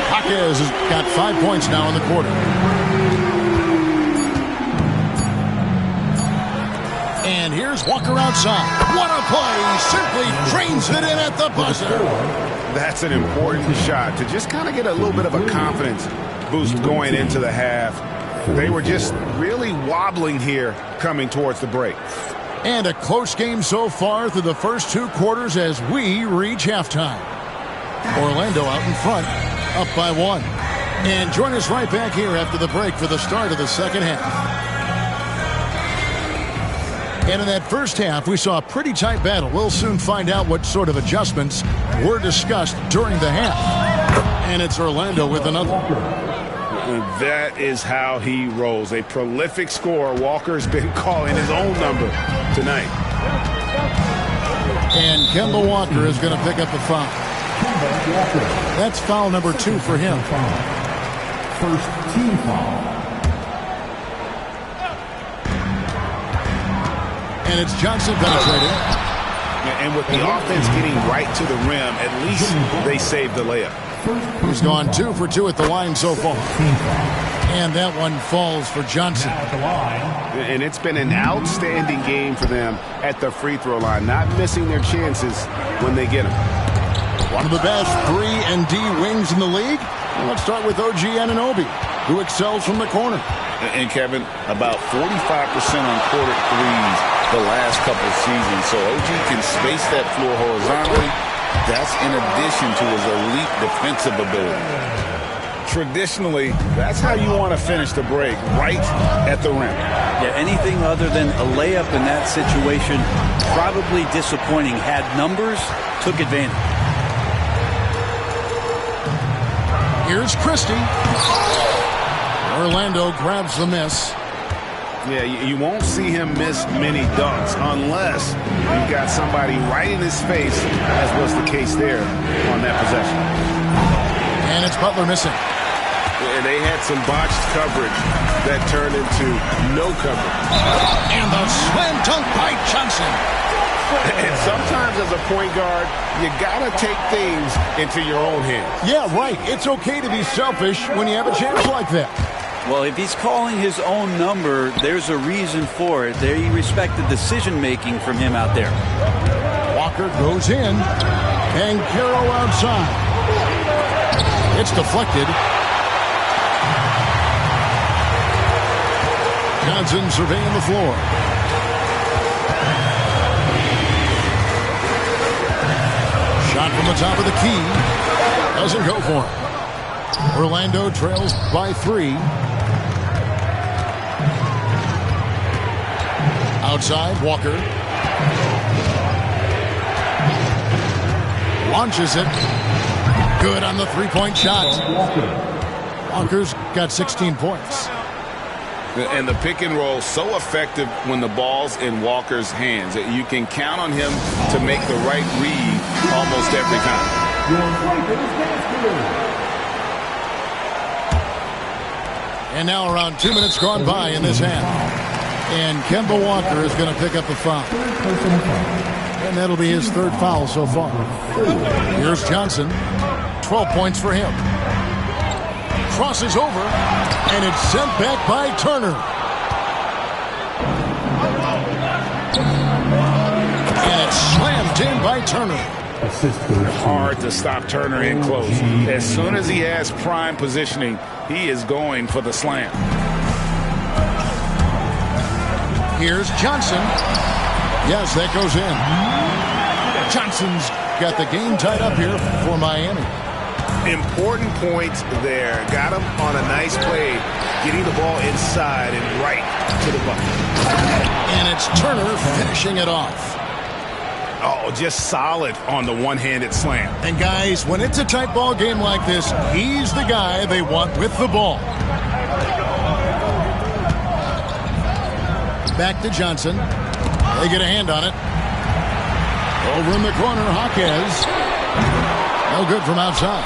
Hawkins has got 5 points now in the quarter. And here's Walker outside. What a play. Simply drains it in at the buzzer. That's an important shot to just kind of get a little bit of a confidence boost going into the half. They were just really wobbling here coming towards the break. And a close game so far through the first 2 quarters as we reach halftime. Orlando out in front, up by 1. And join us right back here after the break for the start of the second half. And in that first half, we saw a pretty tight battle. We'll soon find out what sort of adjustments were discussed during the half. And it's Orlando with another. And that is how he rolls. A prolific scorer. Walker's been calling his own number tonight. And Kemba Walker is going to pick up the foul. That's foul number 2 for him. First team foul. And it's Johnson penetrating. And with the offense getting right to the rim, at least they saved the layup. He's gone 2 for 2 at the line so far. And that one falls for Johnson. And it's been an outstanding game for them at the free throw line, not missing their chances when they get them. One of the best 3 and D wings in the league. And let's start with OG Anunoby, who excels from the corner. And Kevin, about 45% on quarter threes the last couple of seasons. So OG can space that floor horizontally. That's in addition to his elite defensive ability. Traditionally, that's how you want to finish the break, right at the rim. Yeah, anything other than a layup in that situation, probably disappointing. Had numbers, took advantage. Here's Christie. Orlando grabs the miss. Yeah, you won't see him miss many dunks unless you've got somebody right in his face, as was the case there on that possession. And it's Butler missing. And they had some botched coverage that turned into no coverage. And the slam dunk by Johnson. And sometimes as a point guard, you got to take things into your own hands. Yeah, right. It's okay to be selfish when you have a chance like that. Well, if he's calling his own number, there's a reason for it. They respect the decision-making from him out there. Walker goes in, and Carroll outside. It's deflected. Johnson surveying the floor. Shot from the top of the key. Doesn't go for him. Orlando trails by 3. Outside, Walker. Launches it. Good on the 3-point shot. Walker's got 16 points. And the pick and roll so effective when the ball's in Walker's hands. You can count on him to make the right read almost every time. And now around 2 minutes gone by in this half. And Kemba Walker is going to pick up the foul. And that'll be his 3rd foul so far. Here's Johnson. 12 points for him. Crosses over, and it's sent back by Turner. And it's slammed in by Turner. Hard to stop Turner in close. As soon as he has prime positioning, he is going for the slam. Here's Johnson. Yes, that goes in. Johnson's got the game tied up here for Miami. Important points there. Got him on a nice play, getting the ball inside and right to the bucket. And it's Turner finishing it off. Oh, just solid on the one-handed slam. And guys, when it's a tight ball game like this, he's the guy they want with the ball. Back to Johnson. They get a hand on it. Over in the corner, Jaquez. No good from outside.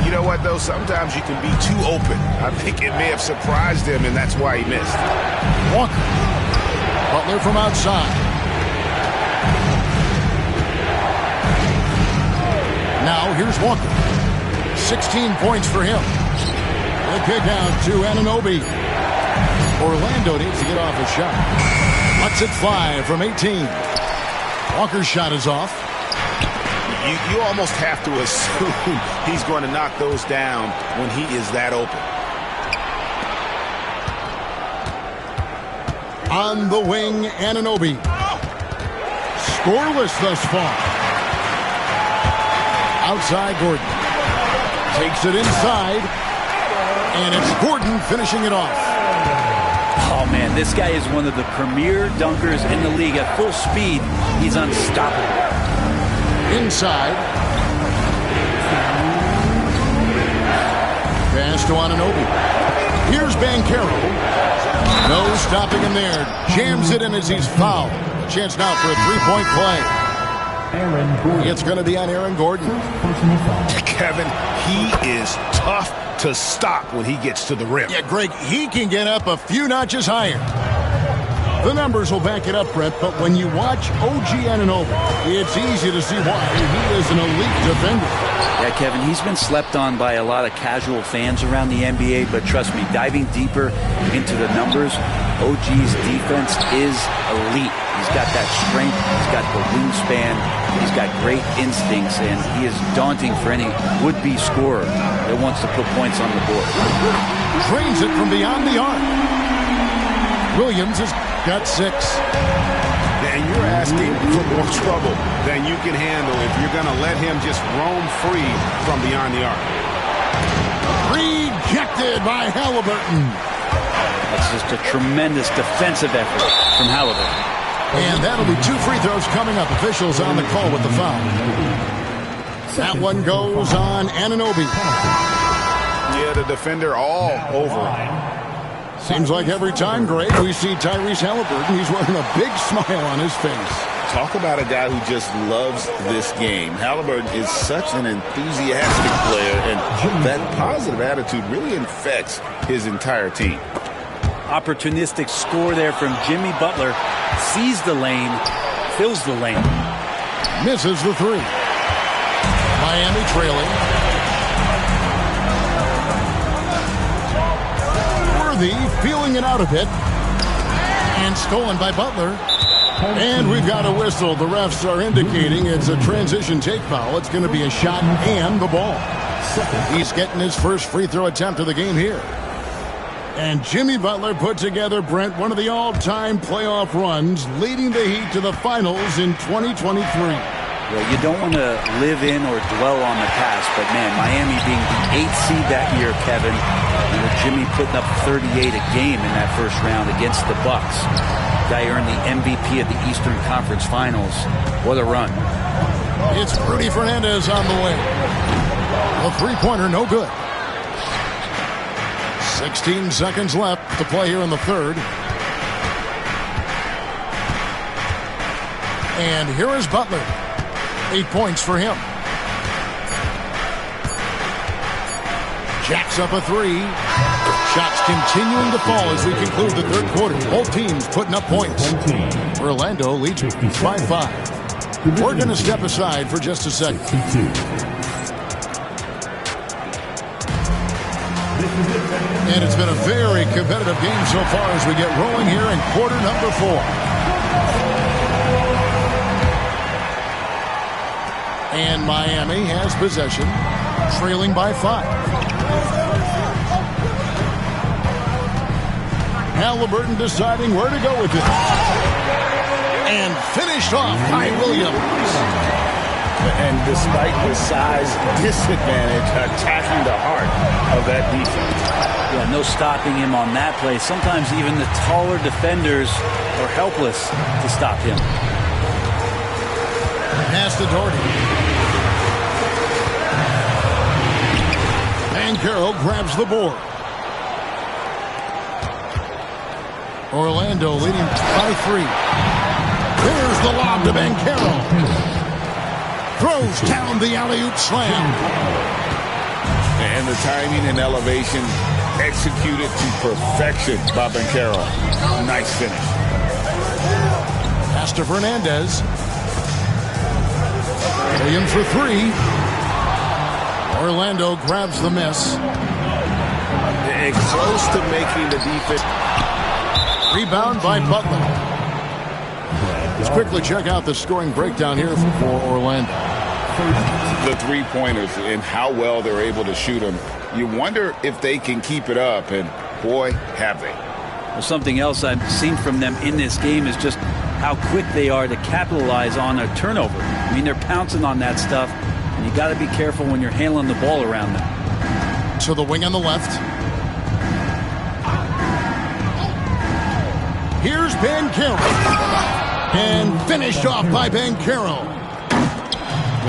You know what, though? Sometimes you can be too open. I think it may have surprised him, and that's why he missed. Walker. Butler from outside. Now, here's Walker. 16 points for him. They kick out to Anunoby. Orlando needs to get off a shot. Lets it fly from 18. Walker's shot is off. You almost have to assume he's going to knock those down when he is that open. On the wing, Anunoby. Scoreless thus far. Outside Gordon. Takes it inside. And it's Gordon finishing it off. Oh, man, this guy is one of the premier dunkers in the league. At full speed, he's unstoppable. Inside. Pass to Anunoby. Here's Banchero. No stopping him there. Jams it in as he's fouled. Chance now for a three-point play. It's going to be on Aaron Gordon. Kevin, he is tough to stop when he gets to the rim. Yeah, Greg, he can get up a few notches higher. The numbers will back it up, Brett, but when you watch OG Anunoby, it's easy to see why he is an elite defender. Yeah, Kevin, he's been slept on by a lot of casual fans around the NBA, but trust me, diving deeper into the numbers, OG's defense is elite. He's got that strength, he's got the wingspan, he's got great instincts, and he is daunting for any would-be scorer that wants to put points on the board. Drains it from beyond the arc. Williams has got 6. And you're asking for more trouble than you can handle if you're going to let him just roam free from beyond the arc. Rejected by Halliburton. That's just a tremendous defensive effort from Halliburton. And that'll be 2 free throws coming up. Officials on the call with the foul. That one goes on Anunoby. Yeah, the defender all over him. Seems like every time, Greg, we see Tyrese Halliburton, he's wearing a big smile on his face. Talk about a guy who just loves this game. Halliburton is such an enthusiastic player, and that positive attitude really infects his entire team. Opportunistic score there from Jimmy Butler. Sees the lane, fills the lane. Misses the 3. Miami trailing. Feeling it out a bit. And stolen by Butler. And we've got a whistle. The refs are indicating it's a transition take foul. It's going to be a shot and the ball. He's getting his first free throw attempt of the game here. And Jimmy Butler put together, Brent, one of the all-time playoff runs, leading the Heat to the finals in 2023. Well, you don't want to live in or dwell on the past, but man, Miami being the 8th seed that year, Kevin, and with Jimmy putting up 38 a game in that first round against the Bucks. Guy earned the MVP of the Eastern Conference Finals. What a run. It's Rudy Fernandez on the way. A three-pointer, no good. 16 seconds left to play here in the third. And here is Butler. 8 points for him. Jacks up a 3. Shots continuing to fall as we conclude the third quarter. Both teams putting up points. Orlando leads by 5. We're going to step aside for just a second. And it's been a very competitive game so far as we get rolling here in quarter number 4. And Miami has possession, trailing by 5. Halliburton deciding where to go with it. And finished off by Williams. And despite the size disadvantage, attacking the heart of that defense. Yeah, no stopping him on that play. Sometimes even the taller defenders are helpless to stop him. Pass to Doherty. Banchero grabs the board. Orlando leading by 3. There's the lob to Banchero. Throws down the alley-oop slam. And the timing and elevation executed to perfection by Banchero. Nice finish. Pass to Fernandez. Williams for 3. Orlando grabs the miss. And close to making the defense. Rebound by Butler. Let's quickly check out the scoring breakdown here for Orlando. the three-pointers and how well they're able to shoot them. You wonder if they can keep it up, and boy, have they. Well, something else I've seen from them in this game is just how quick they are to capitalize on a turnover. I mean, they're pouncing on that stuff, and you got to be careful when you're handling the ball around them. To the wing on the left. Here's Banchero. And finished off by Banchero.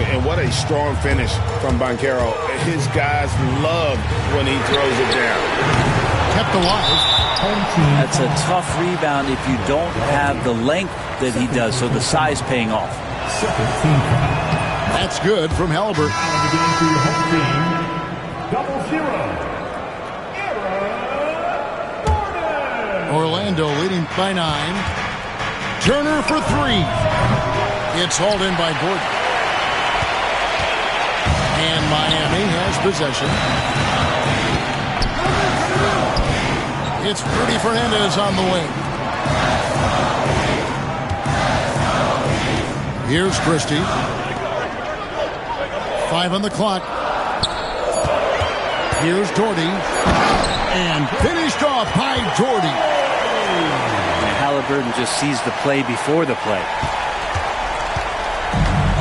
And what a strong finish from Banchero. His guys love when he throws it down. Kept alive. That's a tough rebound if you don't have the length that he does, so the size paying off. That's good from Halliburton. Orlando leading by 9. Turner for 3. It's hauled in by Gordon. And Miami has possession. It's Rudy Fernandez on the wing. Here's Christie. 5 on the clock. Here's Doherty. And finished off by Doherty. And Halliburton just sees the play before the play.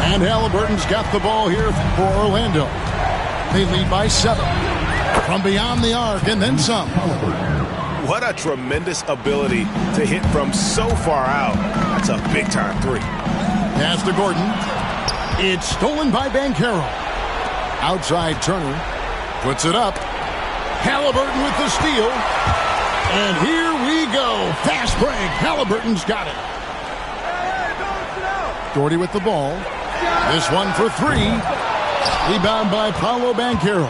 And Halliburton's got the ball here for Orlando. They lead by 7. From beyond the arc and then some. What a tremendous ability to hit from so far out. That's a big-time three. Pass to Gordon. It's stolen by Banchero. Outside Turner. Puts it up. Halliburton with the steal. And here we go. Fast break. Halliburton's got it. Doherty with the ball. This one for 3. Rebound by Paolo Banchero.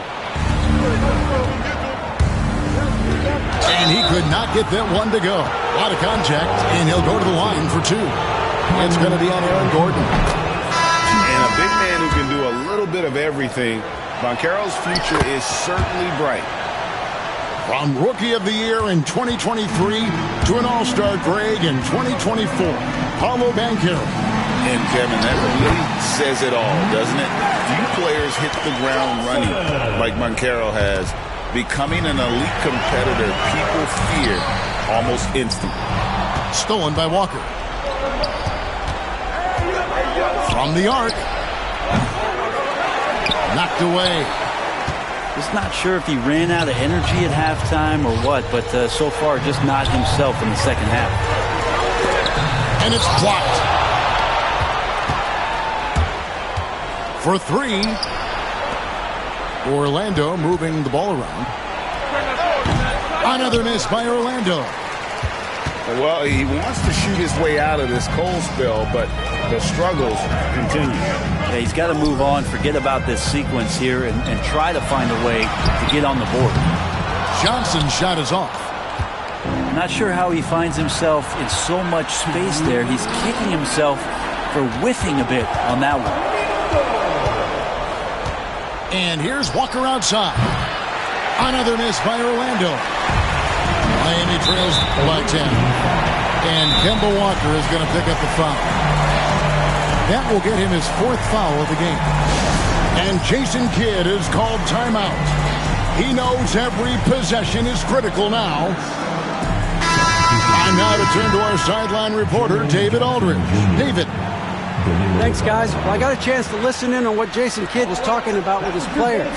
And he could not get that one to go. A lot of contact, and he'll go to the line for 2. It's going to be on Aaron Gordon. And a big man who can do a little bit of everything. Banchero's future is certainly bright. From Rookie of the Year in 2023 to an All-Star grade in 2024, Paolo Banchero. And Kevin, that really says it all, doesn't it? Few players hit the ground running like Banchero has. Becoming an elite competitor, people fear almost instantly. Stolen by Walker. From the arc. Knocked away. Just not sure if he ran out of energy at halftime or what, but so far just not himself in the second half. And it's blocked. For 3. Orlando moving the ball around. Another miss by Orlando. Well, he wants to shoot his way out of this cold spell, but the struggles continue. Yeah, he's got to move on, forget about this sequence here, and try to find a way to get on the board. Johnson's shot is off. I'm not sure how he finds himself in so much space there. He's kicking himself for whiffing a bit on that one. And here's Walker outside. Another miss by Orlando. Miami trails by 10. And Kemba Walker is going to pick up the foul. That will get him his 4th foul of the game. And Jason Kidd is called timeout. He knows every possession is critical now. Time now to turn to our sideline reporter, David Aldridge. David. Thanks, guys. Well, I got a chance to listen in on what Jason Kidd was talking about with his players.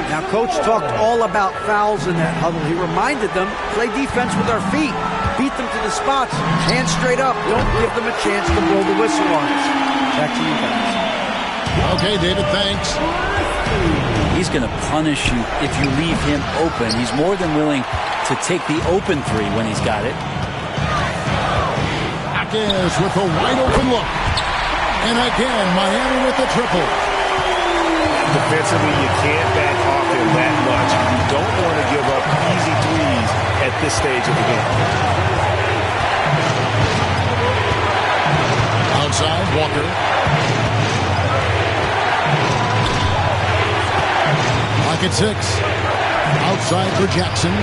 Now, Coach talked all about fouls in that huddle. He reminded them, play defense with our feet. Beat them to the spots. Hands straight up. Don't give them a chance to blow the whistle on us. Back to you guys. Okay, David, thanks. He's going to punish you if you leave him open. He's more than willing to take the open 3 when he's got it. Akez with a wide open look. And again, Miami with the triple. Defensively, you can't back off him that much. You don't want to give up easy threes at this stage of the game. Outside, Walker. Pocket 6. Outside for Jackson.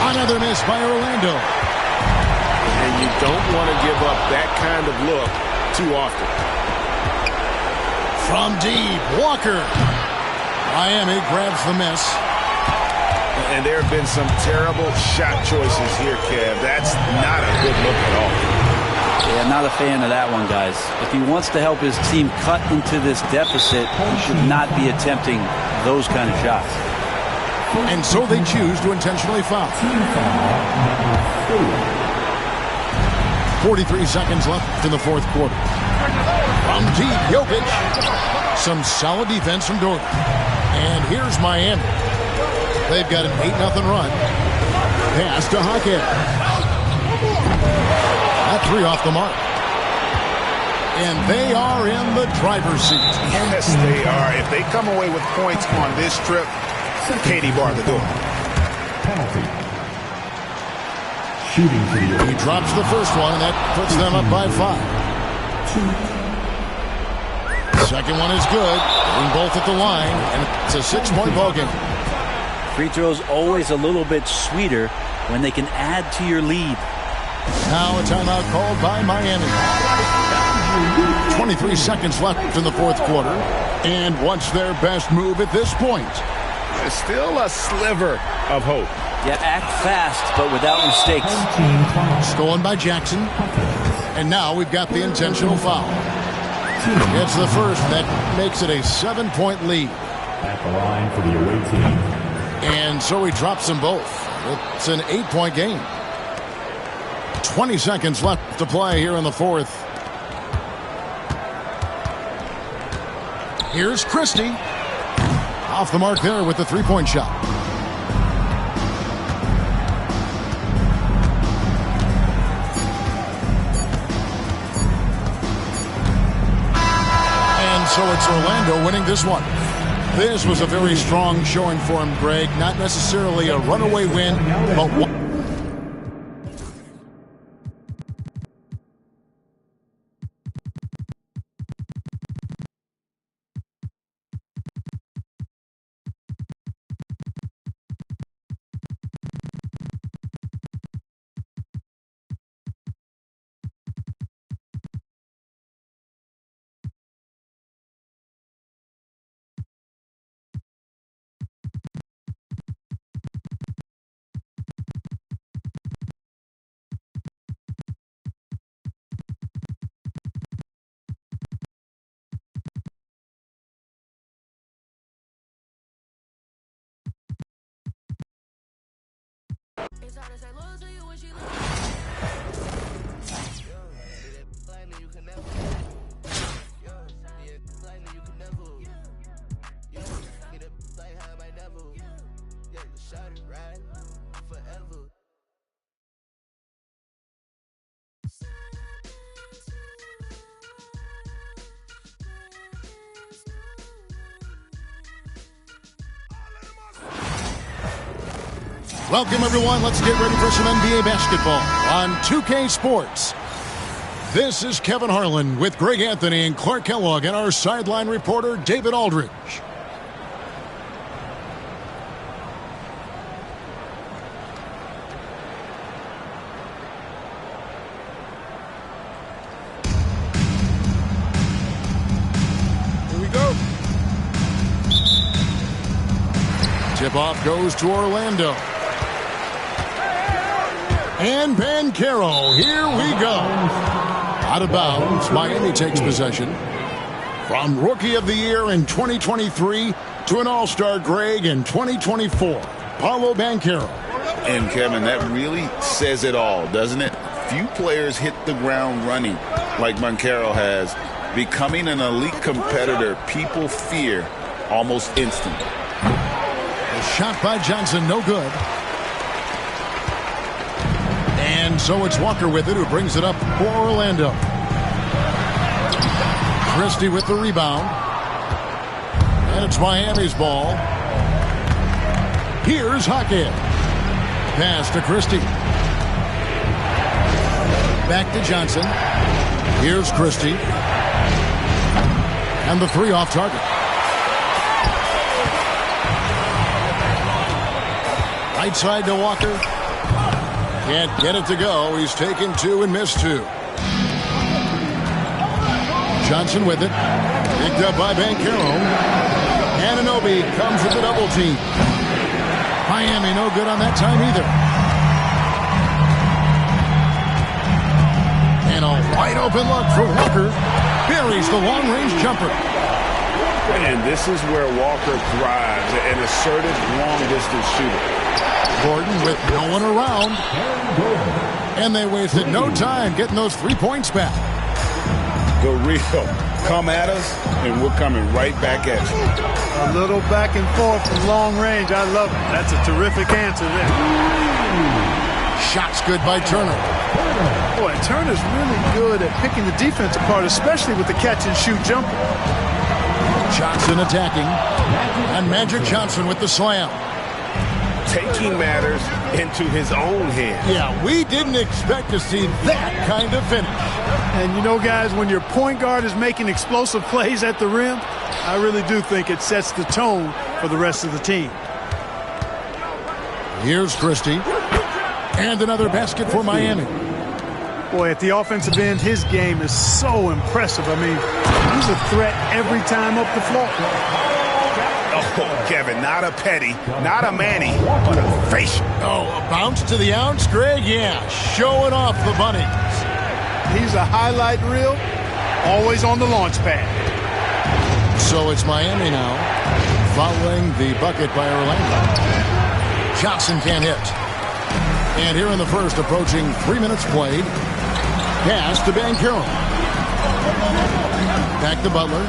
Another miss by Orlando. And you don't want to give up that kind of look too often. From deep, Walker. Miami grabs the miss. And there have been some terrible shot choices here, Kev. That's not a good look at all. Yeah, not a fan of that one, guys. If he wants to help his team cut into this deficit, he should not be attempting those kind of shots. And so they choose to intentionally foul. 43 seconds left in the fourth quarter. From deep, Jokic. Some solid defense from Dort. And here's Miami. They've got an 8-0 run. Pass to Hackett. That three off the mark. And they are in the driver's seat. Yes, they are. If they come away with points on this trip, Katie barred the door. Penalty. Shooting for you. He drops the first one, and that puts them up by 5. Second one is good. Getting both at the line, and it's a 6-point ball game. Free throws always a little bit sweeter when they can add to your lead. Now a timeout called by Miami. 23 seconds left in the fourth quarter. And what's their best move at this point? There's still a sliver of hope. Yeah, act fast, but without mistakes. Stolen by Jackson. And now we've got the intentional foul. It's the first. That makes it a 7-point lead. At the line for the away team. And so he drops them both. It's an 8-point game. 20 seconds left to play here in the fourth. Here's Christie. Off the mark there with the three-point shot. And so it's Orlando winning this one. This was a very strong showing for him, Greg. Not necessarily a runaway win, but one. Welcome, everyone. Let's get ready for some NBA basketball on 2K Sports. This is Kevin Harlan with Greg Anthony and Clark Kellogg and our sideline reporter, David Aldridge. Here we go. Tip-off goes to Orlando. And Banchero, here we go. Out of bounds, Miami takes possession. From Rookie of the Year in 2023 to an All-Star Greg in 2024, Paolo Banchero. And, Kevin, that really says it all, doesn't it? Few players hit the ground running like Banchero has. Becoming an elite competitor, people fear almost instantly. A shot by Johnson, no good. And so it's Walker with it, who brings it up for Orlando. Christie with the rebound. And it's Miami's ball. Here's Hackett. Pass to Christie. Back to Johnson. Here's Christie. And the three off target. Right side to Walker. Can't get it to go. He's taken two and missed two. Johnson with it. Picked up by Banchero. Anunoby comes with the double team. Miami no good on that time either. And a wide open look for Walker. Buries the long-range jumper. And this is where Walker thrives, an assertive long-distance shooter. Gordon with no one around. And they wasted no time getting those 3 points back. The real. Come at us, and we're coming right back at you. A little back and forth from long range. I love it. That's a terrific answer there. Shots good by Turner. Boy, Turner's really good at picking the defense apart, especially with the catch-and-shoot jumper. Johnson attacking. And Magic Johnson with the slam. Taking matters into his own hands. Yeah, we didn't expect to see that kind of finish. And you know, guys, when your point guard is making explosive plays at the rim, I really do think it sets the tone for the rest of the team. Here's Christie. And another basket for Miami. Boy, at the offensive end, his game is so impressive. I mean, he's a threat every time up the floor. Oh, Kevin, not a Petty, not a Manny, but a facial. Oh, a bounce to the ounce, Greg? Yeah, showing off the bunnies. He's a highlight reel, always on the launch pad. So it's Miami now, following the bucket by Orlando. Johnson can't hit. And here in the first, approaching 3 minutes played. Pass to Banchero. Back to Butler.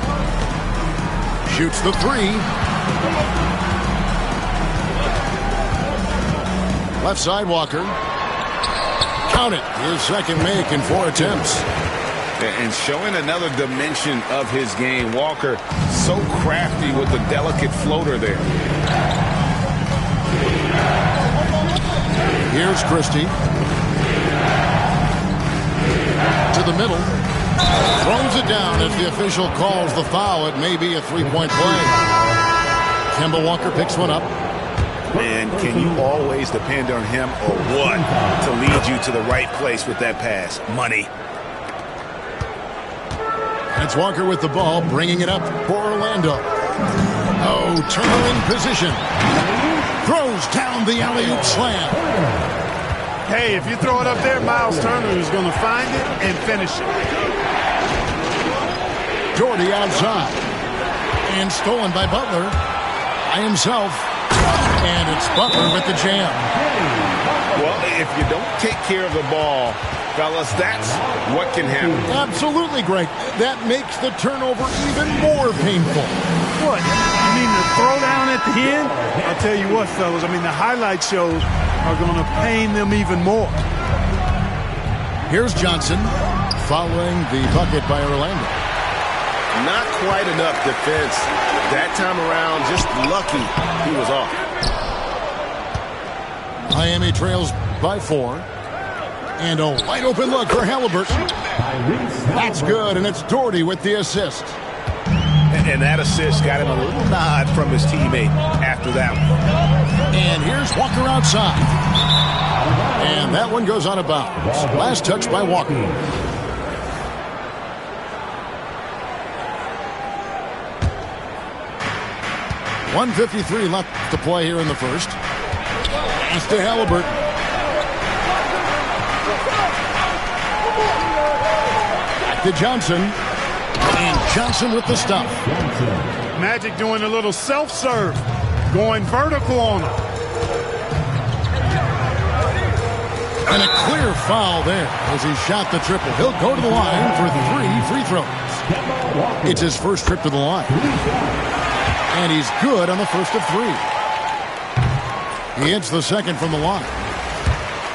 Shoots the three. Left side, Walker. Count it. His second make in 4 attempts. And showing another dimension of his game. Walker so crafty with the delicate floater there. Here's Christie. To the middle. Throws it down as the official calls the foul. It may be a three-point play. Kemba Walker picks one up. Man, can you always depend on him or what to lead you to the right place with that pass? Money. It's Walker with the ball, bringing it up for Orlando. Oh, Turner in position. Throws down the alley-oop slam. Hey, if you throw it up there, Miles Turner is going to find it and finish it. Jordy outside. And stolen by Butler. By himself. And it's Butler with the jam. Well, if you don't take care of the ball, fellas, that's what can happen. Absolutely, Greg. That makes the turnover even more painful. What? You mean the throwdown at the end? I'll tell you what, fellas. I mean, the highlight shows are going to pain them even more. Here's Johnson following the bucket by Orlando. Not quite enough defense. That time around, just lucky he was off. Miami trails by 4. And a wide open look for Halliburton. That's good, and it's Doherty with the assist. And that assist got him a little nod from his teammate after that one. And here's Walker outside. And that one goes out of bounds. Last touch by Walker. .153 left to play here in the first. Pass to Halliburton. Back to Johnson. And Johnson with the stop. Magic doing a little self-serve. Going vertical on him. And a clear foul there as he shot the triple. He'll go to the line for 3 free throws. It's his first trip to the line. And he's good on the first of 3. He hits the second from the line.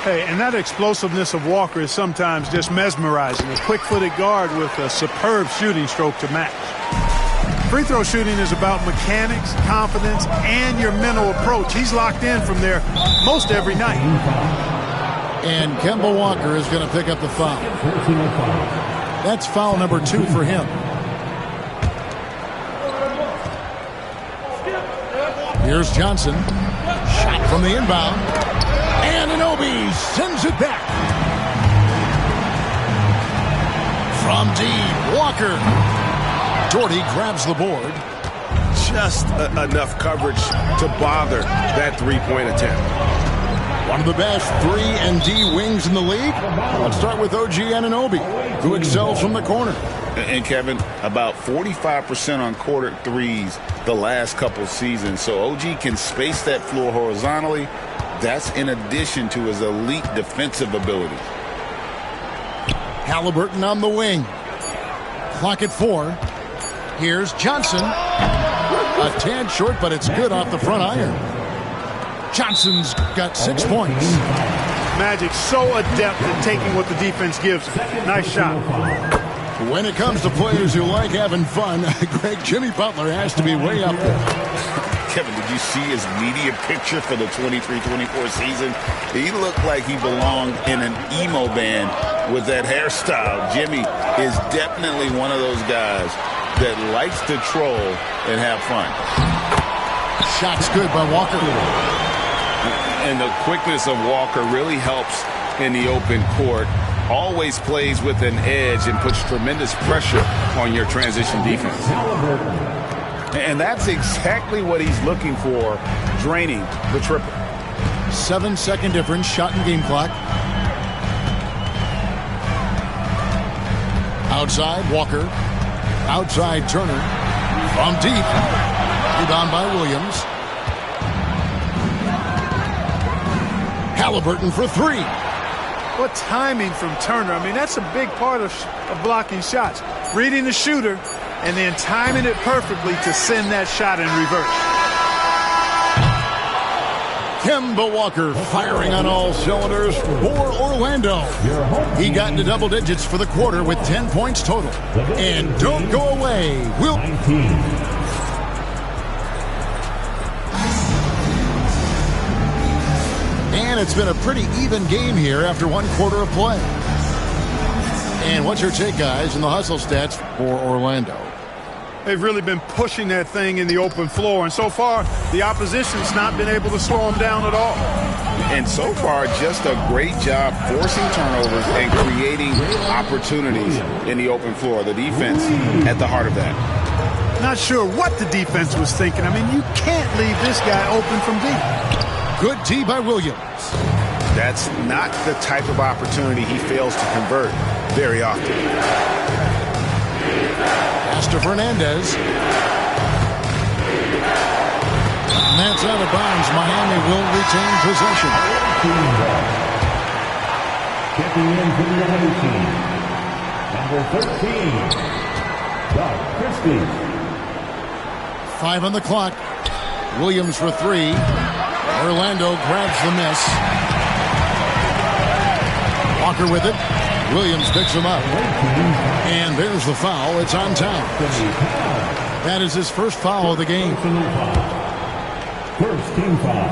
Hey, and that explosiveness of Walker is sometimes just mesmerizing. A quick-footed guard with a superb shooting stroke to match. Free throw shooting is about mechanics, confidence, and your mental approach. He's locked in from there most every night. And Kemba Walker is going to pick up the foul. That's foul number 2 for him. Here's Johnson. Shot from the inbound. And Anunoby sends it back. From From deep, Walker. Doherty grabs the board. Just enough coverage to bother that three-point attempt. One of the best 3-and-D wings in the league. Let's start with OG Anunoby, who excels from the corner. And Kevin, about 45% on quarter threes the last couple seasons. So OG can space that floor horizontally. That's in addition to his elite defensive ability. Halliburton on the wing. Clock at 4. Here's Johnson. A tad short, but it's good off the front iron. Johnson's got 6 points. Magic so adept at taking what the defense gives him. Nice shot. When it comes to players who like having fun, Greg, Jimmy Butler has to be way up there. Kevin, did you see his media picture for the 23-24 season? He looked like he belonged in an emo band with that hairstyle. Jimmy is definitely one of those guys that likes to troll and have fun. Shot's good by Walker. And the quickness of Walker really helps in the open court. Always plays with an edge and puts tremendous pressure on your transition defense. And that's exactly what he's looking for, draining the triple. 7-second difference, shot and game clock. Outside, Walker. Outside, Turner. From deep. Rebound by Williams. Halliburton for 3. What timing from Turner. I mean, that's a big part of blocking shots. Reading the shooter and then timing it perfectly to send that shot in reverse. Kemba Walker firing on all cylinders for Orlando. He got into double digits for the quarter with 10 points total. And don't go away. And it's been a pretty even game here after 1 quarter of play. And what's your take, guys, in the hustle stats for Orlando? They've really been pushing that thing in the open floor, and so far the opposition's not been able to slow them down at all. And so far, just a great job forcing turnovers and creating opportunities in the open floor. The defense at the heart of that. Not sure what the defense was thinking. I mean, you can't leave this guy open from deep. Good D by Williams. That's not the type of opportunity he fails to convert very often. Pass to Fernandez. And that's out of bounds. Miami will retain possession. Checking in for the other team. Number 13, Doug Christie. 5 on the clock. Williams for 3. Orlando grabs the miss. Walker with it. Williams picks him up. And there's the foul. It's on time. That is his first foul of the game. First team foul.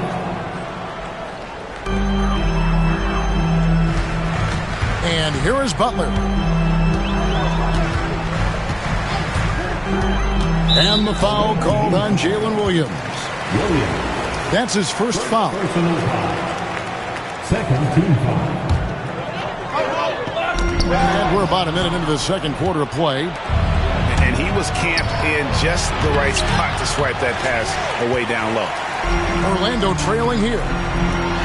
And here is Butler. And the foul called on Jalen Williams. That's his first foul. Second team foul. And we're about a minute into the second quarter of play. And he was camped in just the right spot to swipe that pass away down low. Orlando trailing here.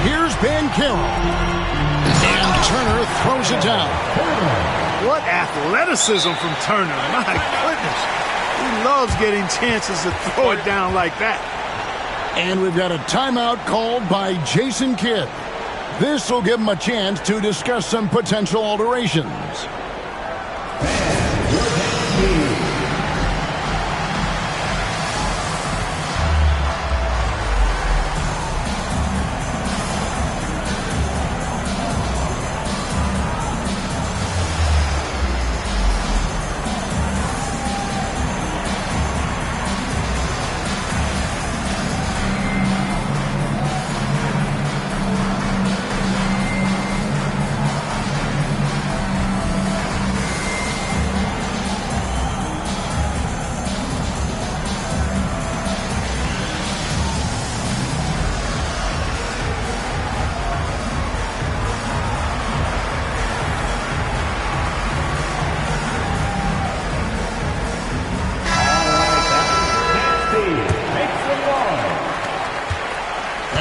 Here's Ben Carroll. And Turner throws it down. What athleticism from Turner. My goodness. He loves getting chances to throw it down like that. And we've got a timeout called by Jason Kidd. This will give him a chance to discuss some potential alterations.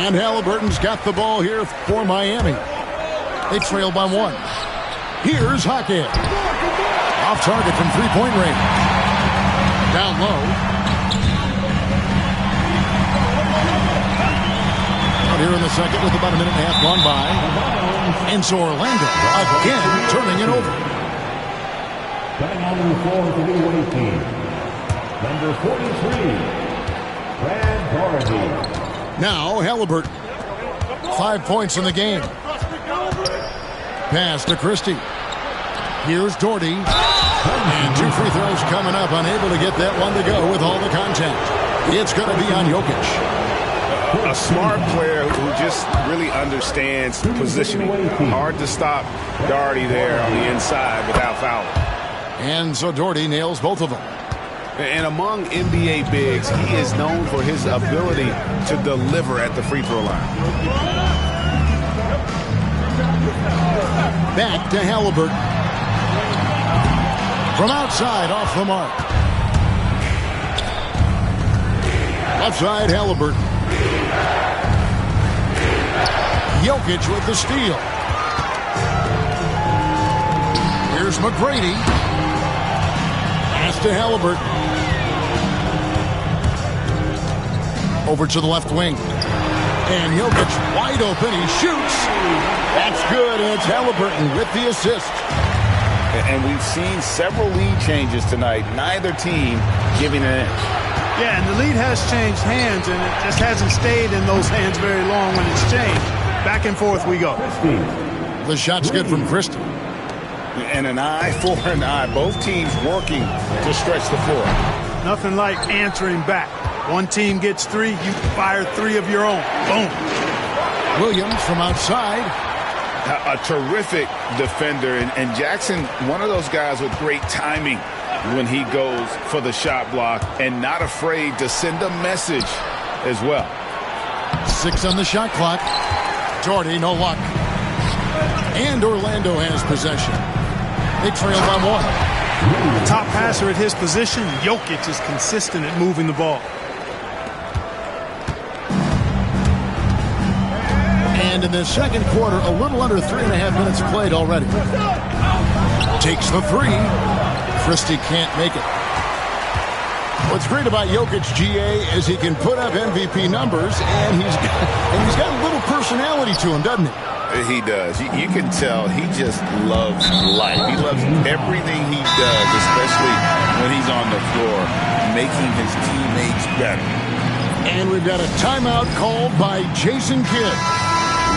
And Halliburton's got the ball here for Miami. They trail by 1. Here's Hackett. Off target from three-point range. Down low. Out here in the second with about a minute and a half gone by. And so Orlando again turning it over. Coming onto the floor for the away team, number 43, Brad Doherty. Now Halliburton. 5 points in the game. Pass to Christie. Here's Doherty. And 2 free throws coming up. Unable to get that one to go with all the contact. It's going to be on Jokic. A smart player who just really understands positioning. Hard to stop Doherty there on the inside without fouling. And so Doherty nails both of them. And among NBA bigs, he is known for his ability to deliver at the free throw line. Back to Halliburton. From outside, off the mark. Left side, Halliburton. Jokic with the steal. Here's McGrady. Pass to Halliburton. Over to the left wing. And Jokic wide open. He shoots. That's good, and it's Halliburton with the assist. And we've seen several lead changes tonight. Neither team giving an inch. Yeah, and the lead has changed hands, and it just hasn't stayed in those hands very long when it's changed. Back and forth we go. The shot's good from Christie. And an eye for an eye. Both teams working to stretch the floor. Nothing like answering back. One team gets 3, you fire 3 of your own. Boom. Williams from outside. A terrific defender. And Jackson, one of those guys with great timing when he goes for the shot block and not afraid to send a message as well. 6 on the shot clock. Doherty, no luck. And Orlando has possession. They trail by 1. The top passer at his position, Jokic, is consistent at moving the ball. And in the second quarter, a little under 3.5 minutes played already. Takes the 3. Christie can't make it. What's great about Jokic, GA, is he can put up MVP numbers, and he's got a little personality to him, doesn't he? He does. You can tell he just loves life. He loves everything he does, especially when he's on the floor, making his teammates better. And we've got a timeout called by Jason Kidd.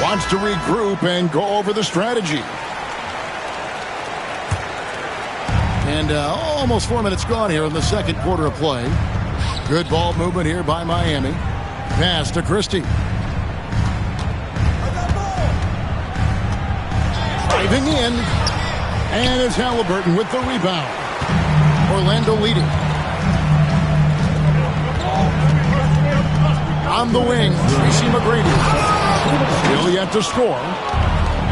Wants to regroup and go over the strategy. And almost 4 minutes gone here in the second quarter of play. Good ball movement here by Miami. Pass to Christie. Driving in. And it's Halliburton with the rebound. Orlando leading. On the wing, Tracy McGrady. Still yet to score.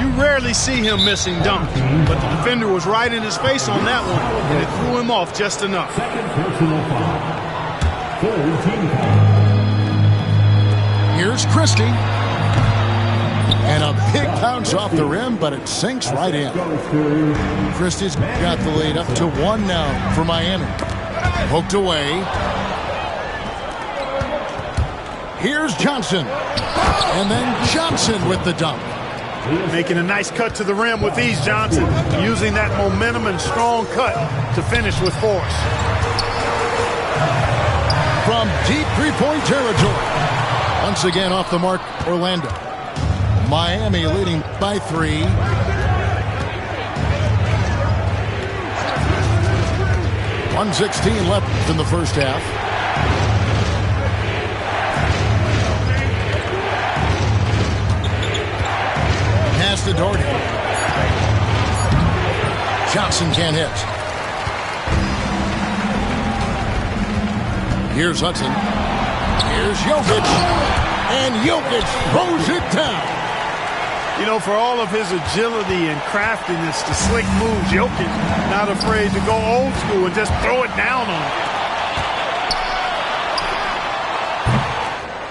You rarely see him missing dunks, but the defender was right in his face on that one, and it threw him off just enough. Second personal foul. Third team foul. Here's Christie. And a big bounce off the rim, but it sinks right in. Christie's got the lead up to 1 now for Miami. Poked away. Here's Johnson. And then Johnson with the dunk. Making a nice cut to the rim with ease, Johnson. Using that momentum and strong cut to finish with force. From deep three-point territory. Once again off the mark, Orlando. Miami leading by 3. .116 left in the first half. Pass to Doherty. Johnson can't hit. Here's Hudson. Here's Jokic. And Jokic throws it down. You know, for all of his agility and craftiness to slick moves, Jokic not afraid to go old school and just throw it down on him.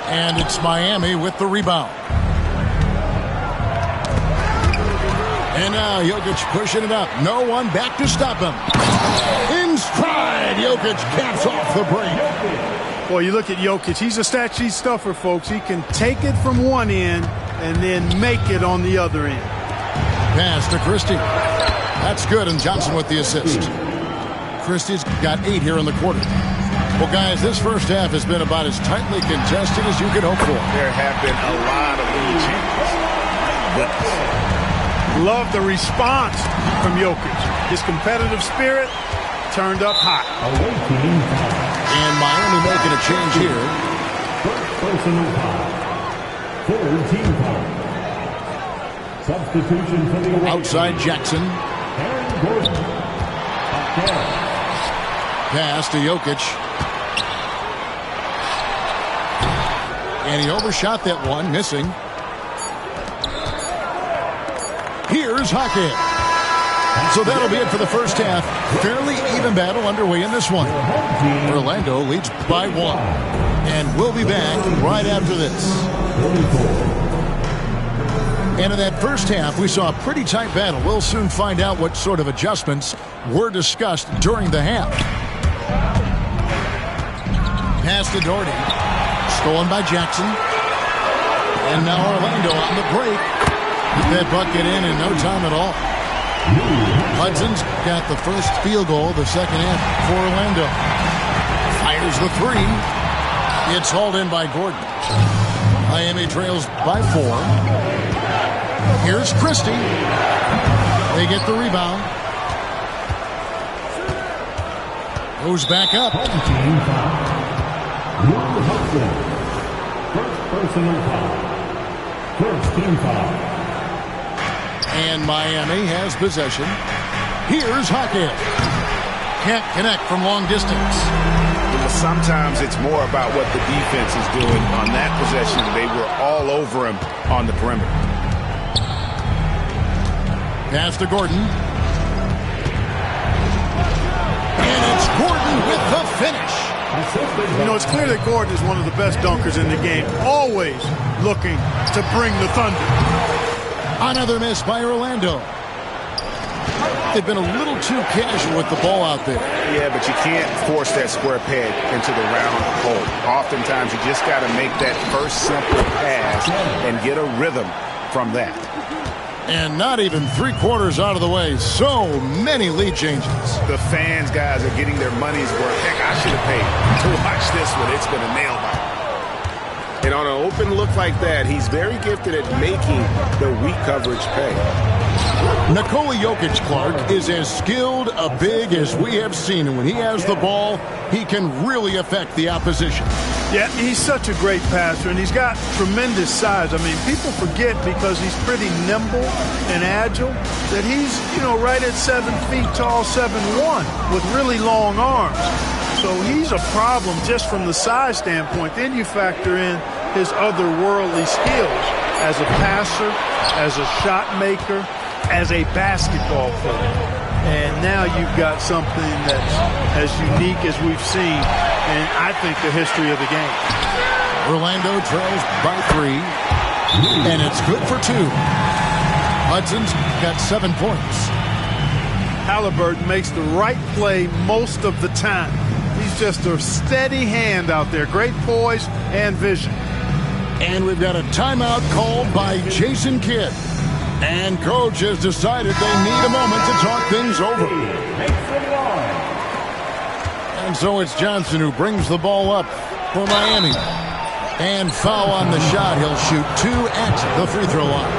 And it's Miami with the rebound. And now Jokic pushing it up. No one back to stop him. In stride, Jokic caps off the break. Well, you look at Jokic. He's a stat sheet stuffer, folks. He can take it from one end and then make it on the other end. Pass to Christie. That's good, and Johnson with the assist. Christie's got 8 here in the quarter. Well, guys, this first half has been about as tightly contested as you could hope for. There have been a lot of lead changes. Love the response from Jokic. His competitive spirit turned up hot. And Miami making a change here. Personal foul. Third team foul. Substitution for the outside Jackson. Aaron Gordon. Pass to Jokic. And he overshot that one, missing. Here's Hackett. So that'll be it for the first half. Fairly even battle underway in this one. Orlando leads by 1. And we'll be back right after this. And in that first half, we saw a pretty tight battle. We'll soon find out what sort of adjustments were discussed during the half. Pass to Doherty. Stolen by Jackson. And now Orlando on the break. Get that bucket in no time at all. Hudson's got the first field goal of the second half for Orlando. Fires the 3. It's hauled in by Gordon. Miami trails by 4. Here's Christie. They get the rebound. Goes back up. First personal foul. First team foul. And Miami has possession. Here's Hackett. Can't connect from long distance. Sometimes it's more about what the defense is doing on that possession. They were all over him on the perimeter. Pass to Gordon. And it's Gordon with the finish. You know, it's clear that Gordon is one of the best dunkers in the game. Always looking to bring the thunder. Another miss by Orlando. They've been a little too casual with the ball out there. Yeah, but you can't force that square peg into the round hole. Oftentimes, you just got to make that first simple pass and get a rhythm from that. And not even 3/4 out of the way. So many lead changes. The fans, guys, are getting their money's worth. Heck, I should have paid to watch this one. It's been a nail biter. And on an open look like that, he's very gifted at making the weak coverage pay. Nikola Jokic, Clark, is as skilled a big as we have seen. And when he has the ball, he can really affect the opposition. Yeah, he's such a great passer, and he's got tremendous size. I mean, people forget because he's pretty nimble and agile that he's, right at 7 feet tall, 7'1", with really long arms. So he's a problem just from the size standpoint. Then you factor in his otherworldly skills as a passer, as a shot maker, as a basketball player. And now you've got something that's as unique as we've seen in, I think, the history of the game. Orlando trails by 3, and it's good for 2. Hudson's got 7 points. Halliburton makes the right play most of the time. He's just a steady hand out there. Great poise and vision. And we've got a timeout called by Jason Kidd. And coach has decided they need a moment to talk things over. And so it's Johnson who brings the ball up for Miami. And foul on the shot. He'll shoot 2 at the free throw line.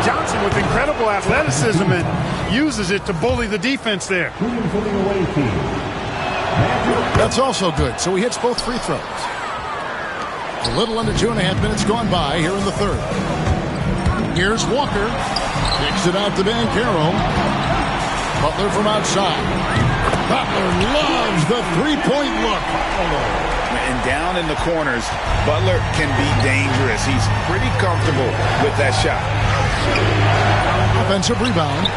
Johnson with incredible athleticism and uses it to bully the defense there. That's also good. So he hits both free throws. A little under 2.5 minutes gone by here in the third. Here's Walker. Kicks it out to Banchero. Butler from outside. Butler loves the three-point look. And down in the corners, Butler can be dangerous. He's pretty comfortable with that shot. Offensive rebound.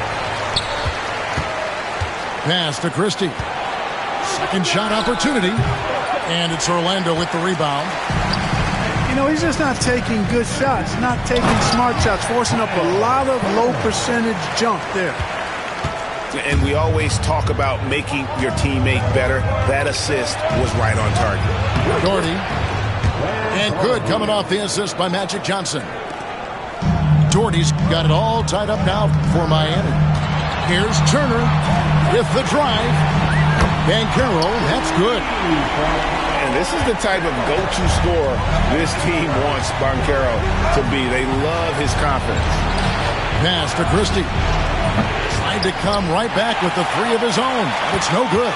Pass to Christie. Second shot opportunity. And it's Orlando with the rebound. You know, he's just not taking good shots, not taking smart shots, forcing up a lot of low percentage jump there. And we always talk about making your teammate better. That assist was right on target. Doherty. And good coming off the assist by Magic Johnson. Doherty's got it all tied up now for Miami. Here's Turner with the drive. Banchero, that's good. And this is the type of go-to scorer this team wants Banchero to be. They love his confidence. Pass to Christie. Tried to come right back with the three of his own, but it's no good.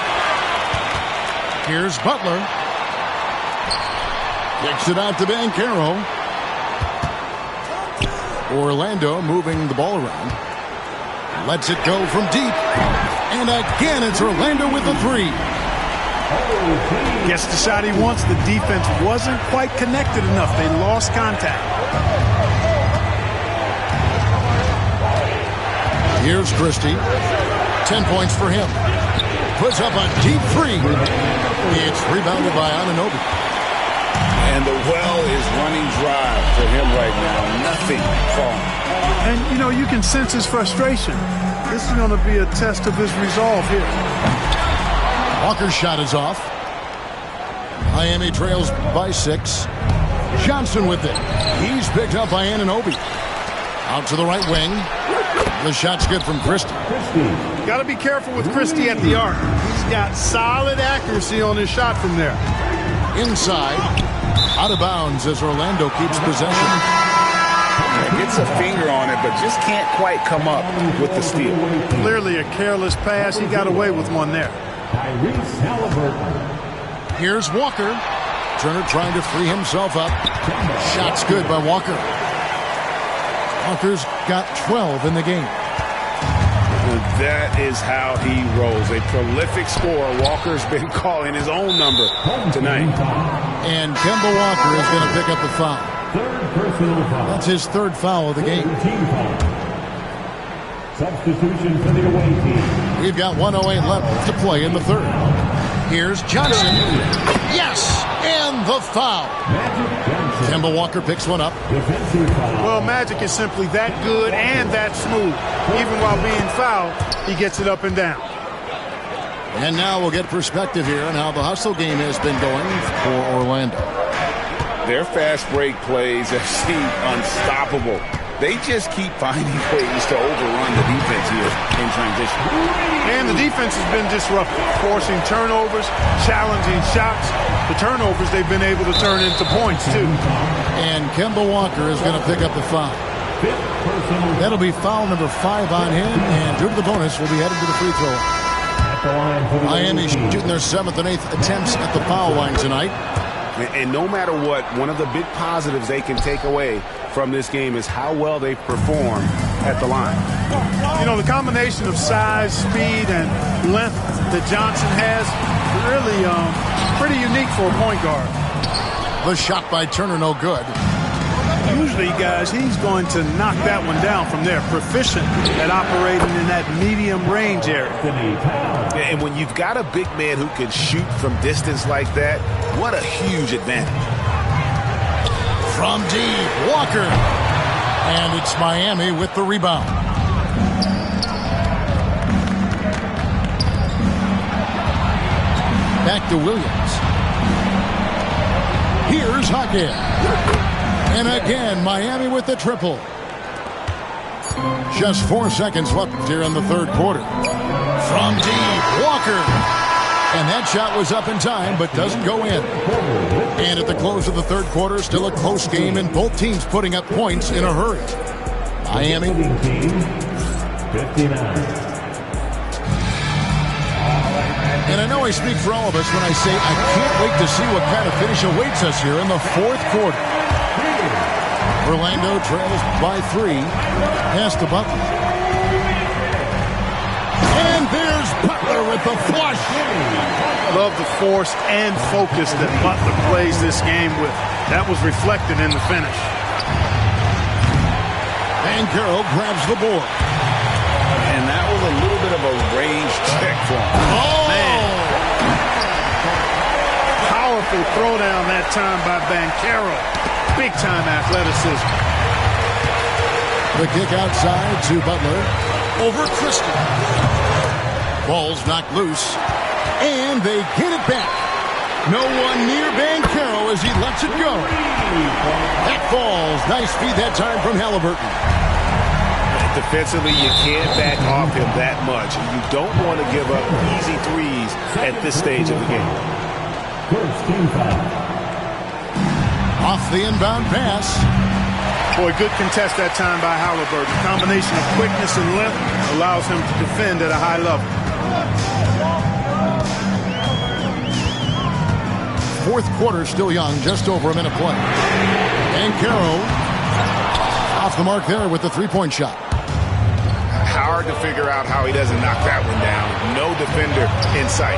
Here's Butler. Kicks it out to Banchero. Orlando moving the ball around. Lets it go from deep. And again, it's Orlando with the three. Gets the shot he wants. The defense wasn't quite connected enough. They lost contact. Here's Christie. 10 points for him. Puts up a deep three. It's rebounded by Anunoby. And the well is running dry for him right now. Nothing falling. And, you know, you can sense his frustration. This is going to be a test of his resolve here. Walker's shot is off. Miami trails by 6. Johnson with it. He's picked up by Anunoby. Out to the right wing. The shot's good from Christie. Got to be careful with Christie at the arc. He's got solid accuracy on his shot from there. Inside. Out of bounds as Orlando keeps possession. Gets a finger on it, but just can't quite come up with the steal. Clearly a careless pass. He got away with one there. Here's Walker. Turner trying to free himself up. Shot's good by Walker. Walker's got 12 in the game. That is how he rolls. A prolific scorer. Walker's been calling his own number tonight. And Kemba Walker is going to pick up the foul. Third personal foul. That's his third foul of the game. Team foul. Substitution for the away team. We've got 1:08 left to play in the third. Here's Johnson. Yes! And the foul. Kemba Walker picks one up. Well, Magic is simply that good and that smooth. Even while being fouled, he gets it up and down. And now we'll get perspective here on how the hustle game has been going for Orlando. Their fast break plays have seemed unstoppable. They just keep finding ways to overrun the defense here in transition. And the defense has been disruptive, forcing turnovers, challenging shots. The turnovers they've been able to turn into points, too. And Kemba Walker is going to pick up the foul. That'll be foul number 5 on him, and due to the bonus, will be headed to the free throw line. Miami shooting their 7th and 8th attempts at the foul line tonight. And no matter what, one of the big positives they can take away from this game is how well they perform at the line. You know, the combination of size, speed, and length that Johnson has really pretty unique for a point guard. The shot by Turner, no good. Usually, guys, he's going to knock that one down from there. Proficient at operating in that medium range area. And when you've got a big man who can shoot from distance like that, what a huge advantage. From deep, Walker. And it's Miami with the rebound. Back to Williams. Here's Hackett. And again, Miami with the triple. Just 4 seconds left here in the third quarter. From deep, Walker. And that shot was up in time, but doesn't go in. And at the close of the third quarter, still a close game, and both teams putting up points in a hurry. Miami. 59. And I know I speak for all of us when I say I can't wait to see what kind of finish awaits us here in the fourth quarter. Orlando trails by 3. Pass to Butler. And there's Butler with the flush. Love the force and focus that Butler plays this game with. That was reflected in the finish. Banchero grabs the board. And that was a little bit of a range check for him. Oh! Man. Powerful throwdown that time by Banchero. Big-time athleticism. The kick outside to Butler. Over Christie. Ball's knocked loose. And they get it back. No one near Banchero as he lets it go. That falls. Nice feed that time from Halliburton. Defensively, you can't back off him that much. You don't want to give up easy threes at this stage of the game. First team foul. Off the inbound pass. Boy, good contest that time by Halliburton. A combination of quickness and length allows him to defend at a high level. Fourth quarter still young, just over a minute play. Banchero off the mark there with the three-point shot. Hard to figure out how he doesn't knock that one down. No defender in sight.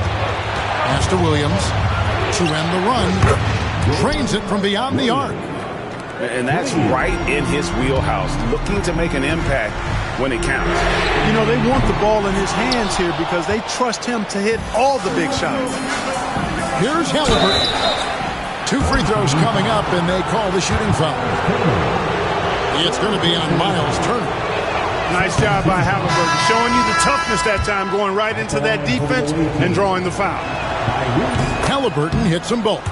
Pass to Williams to end the run. Drains it from beyond the arc. And that's right in his wheelhouse. Looking to make an impact when it counts. You know, they want the ball in his hands here because they trust him to hit all the big shots. Here's Halliburton. 2 free throws coming up, and they call the shooting foul. It's going to be on Miles Turner. Nice job by Halliburton, showing you the toughness that time, going right into that defense and drawing the foul. Halliburton hits them both.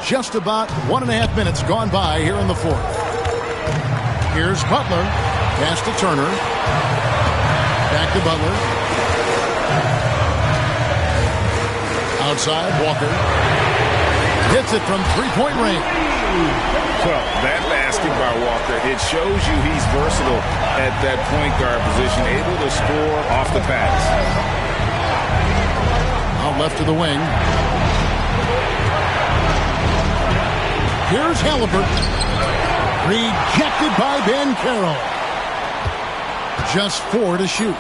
Just about 1.5 minutes gone by here in the fourth. Here's Butler. Pass to Turner. Back to Butler. Outside, Walker. Hits it from three-point range. Well, that basket by Walker, it shows you he's versatile at that point guard position, able to score off the pass. Out left to the wing. Here's Halliburton. Rejected by Banchero. Just 4 to shoot.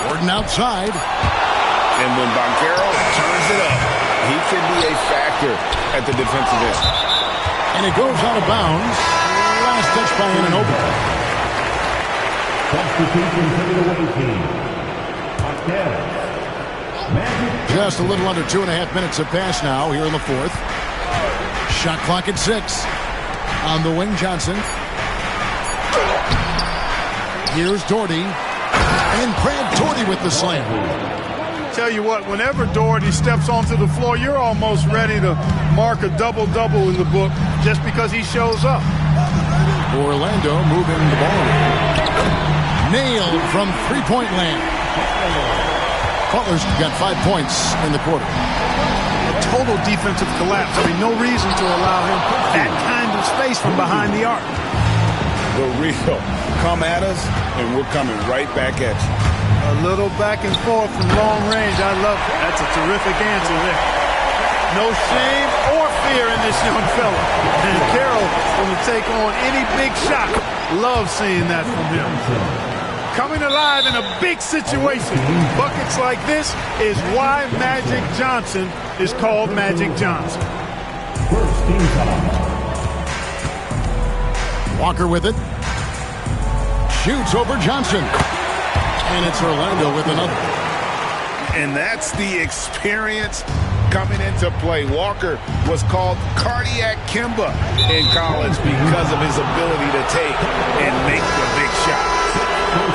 Gordon outside. And when Banchero turns it up, he can be a factor at the defensive end. And it goes out of bounds. Last touch by Ananobi. Substitution for the away team. Magic. Just a little under 2.5 minutes have passed now here in the fourth. Shot clock at 6. On the wing, Johnson. Here's Doherty. And Brad Doherty with the slam. Tell you what, whenever Doherty steps onto the floor, you're almost ready to mark a double-double in the book just because he shows up. Orlando moving the ball. Nailed from three-point land. Butler's got 5 points in the quarter. A total defensive collapse. I mean, no reason to allow him that kind of space from behind the arc. The real. Come at us, and we're coming right back at you. A little back and forth from long range. I love it. That's a terrific answer there. No shame or fear in this young fella. And Carroll going to take on any big shot. Love seeing that from him. Coming alive in a big situation. Buckets like this is why Magic Johnson is called Magic Johnson. First team foul. Walker with it. Shoots over Johnson. And it's Orlando with another. And that's the experience coming into play. Walker was called Cardiac Kimba in college because of his ability to take and make the big shots.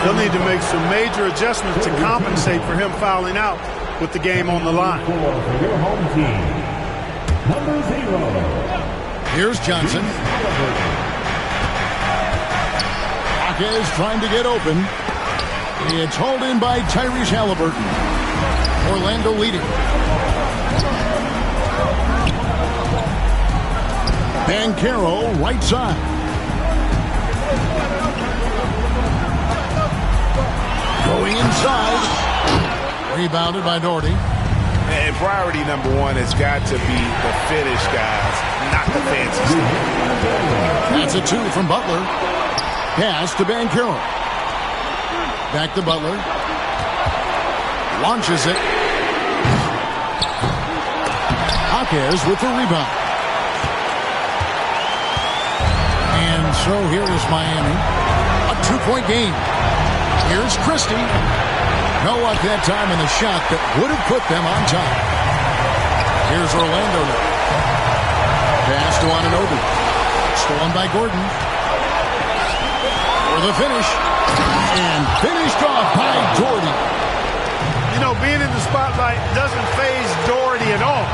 They'll need to make some major adjustments to compensate for him fouling out with the game on the line. For your home team. Number 0. Here's Johnson. Is trying to get open. It's hauled in by Tyrese Halliburton. Orlando leading. Banchero right side. Going inside. Rebounded by Doherty. And priority number 1 has got to be the finish, guys, not the fancy stuff. That's a 2 from Butler. Pass to Banchero. Back to Butler. Launches it. Jaquez with the rebound. And so here is Miami. A 2-point game. Here's Christie. No luck that time in the shot that would have put them on top. Here's Orlando now. Pass to Anunoby. Stolen by Gordon. For the finish. And finished off by Doherty. You know, being in the spotlight doesn't faze Doherty at all.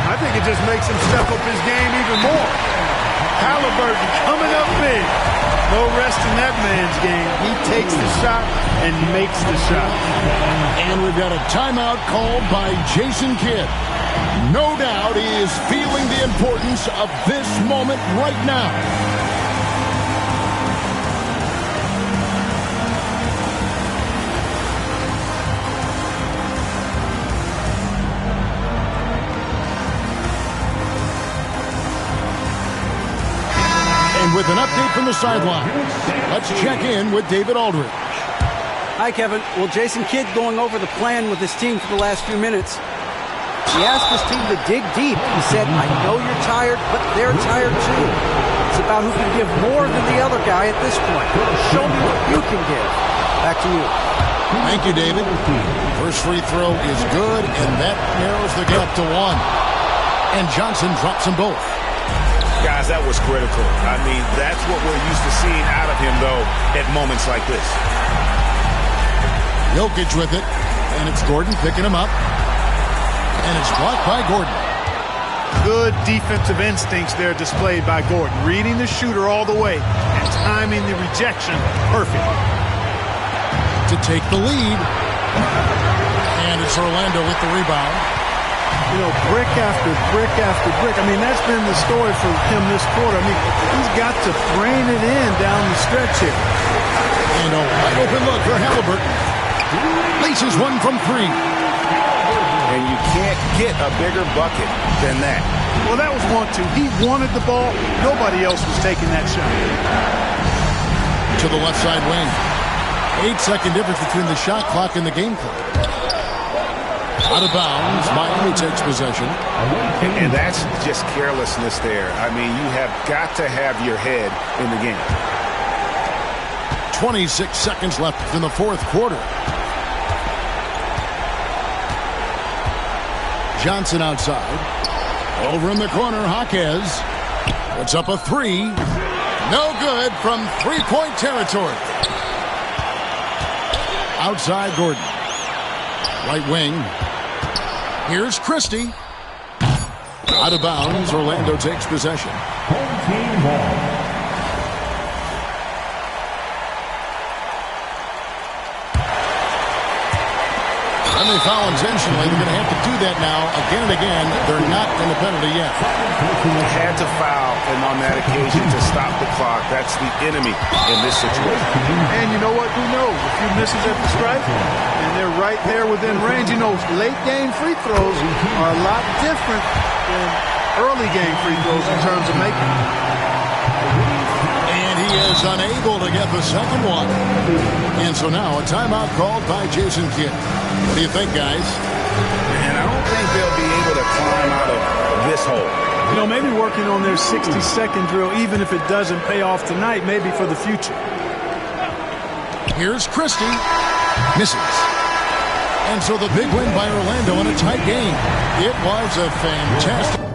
I think it just makes him step up his game even more. Halliburton coming up big. No rest in that man's game. He takes the shot and makes the shot. And we've got a timeout called by Jason Kidd. No doubt he is feeling the importance of this moment right now. And with an update from the sideline, let's check in with David Aldridge. Hi, Kevin. Well, Jason Kidd going over the plan with his team for the last few minutes. He asked his team to dig deep. He said, I know you're tired, but they're tired too. It's about who can give more than the other guy at this point. Show me what you can give. Back to you. Thank you, David. First free throw is good, and that narrows the gap to one. And Johnson drops them both. Guys, that was critical. I mean, that's what we're used to seeing out of him, though, at moments like this. Jokic with it, and it's Gordon picking him up. And it's blocked by Gordon. Good defensive instincts there displayed by Gordon. Reading the shooter all the way and timing the rejection perfect. To take the lead. And it's Orlando with the rebound. You know, brick after brick after brick. I mean, that's been the story for him this quarter. I mean, he's got to brain it in down the stretch here. And a wide open look for Halliburton. Laces one from three. And you can't get a bigger bucket than that. Well, that was 1-2. He wanted the ball. Nobody else was taking that shot. To the left side wing. 8-second difference between the shot clock and the game clock. Out of bounds. Miami takes possession. And that's just carelessness there. I mean, you have got to have your head in the game. 26 seconds left in the fourth quarter. Johnson outside. Over in the corner, Jaquez. Puts up a three. No good from three-point territory. Outside Gordon. Right wing. Here's Christie. Out of bounds. Orlando takes possession. Home team ball. And they foul intentionally. They're going to have to do that now again and again. They're not in the penalty yet. Had to foul, and on that occasion to stop the clock. That's the enemy in this situation. And you know what? Who knows? A few misses at the stripe, and they're right there within range. You know, late game free throws are a lot different than early game free throws in terms of making them. And he is unable to get the second one. And so now a timeout called by Jason Kidd. What do you think, guys? And I don't think they'll be able to climb out of this hole. You know, maybe working on their 60-second drill, even if it doesn't pay off tonight, maybe for the future. Here's Christie. Misses. And so the big win by Orlando in a tight game. It was a fantastic...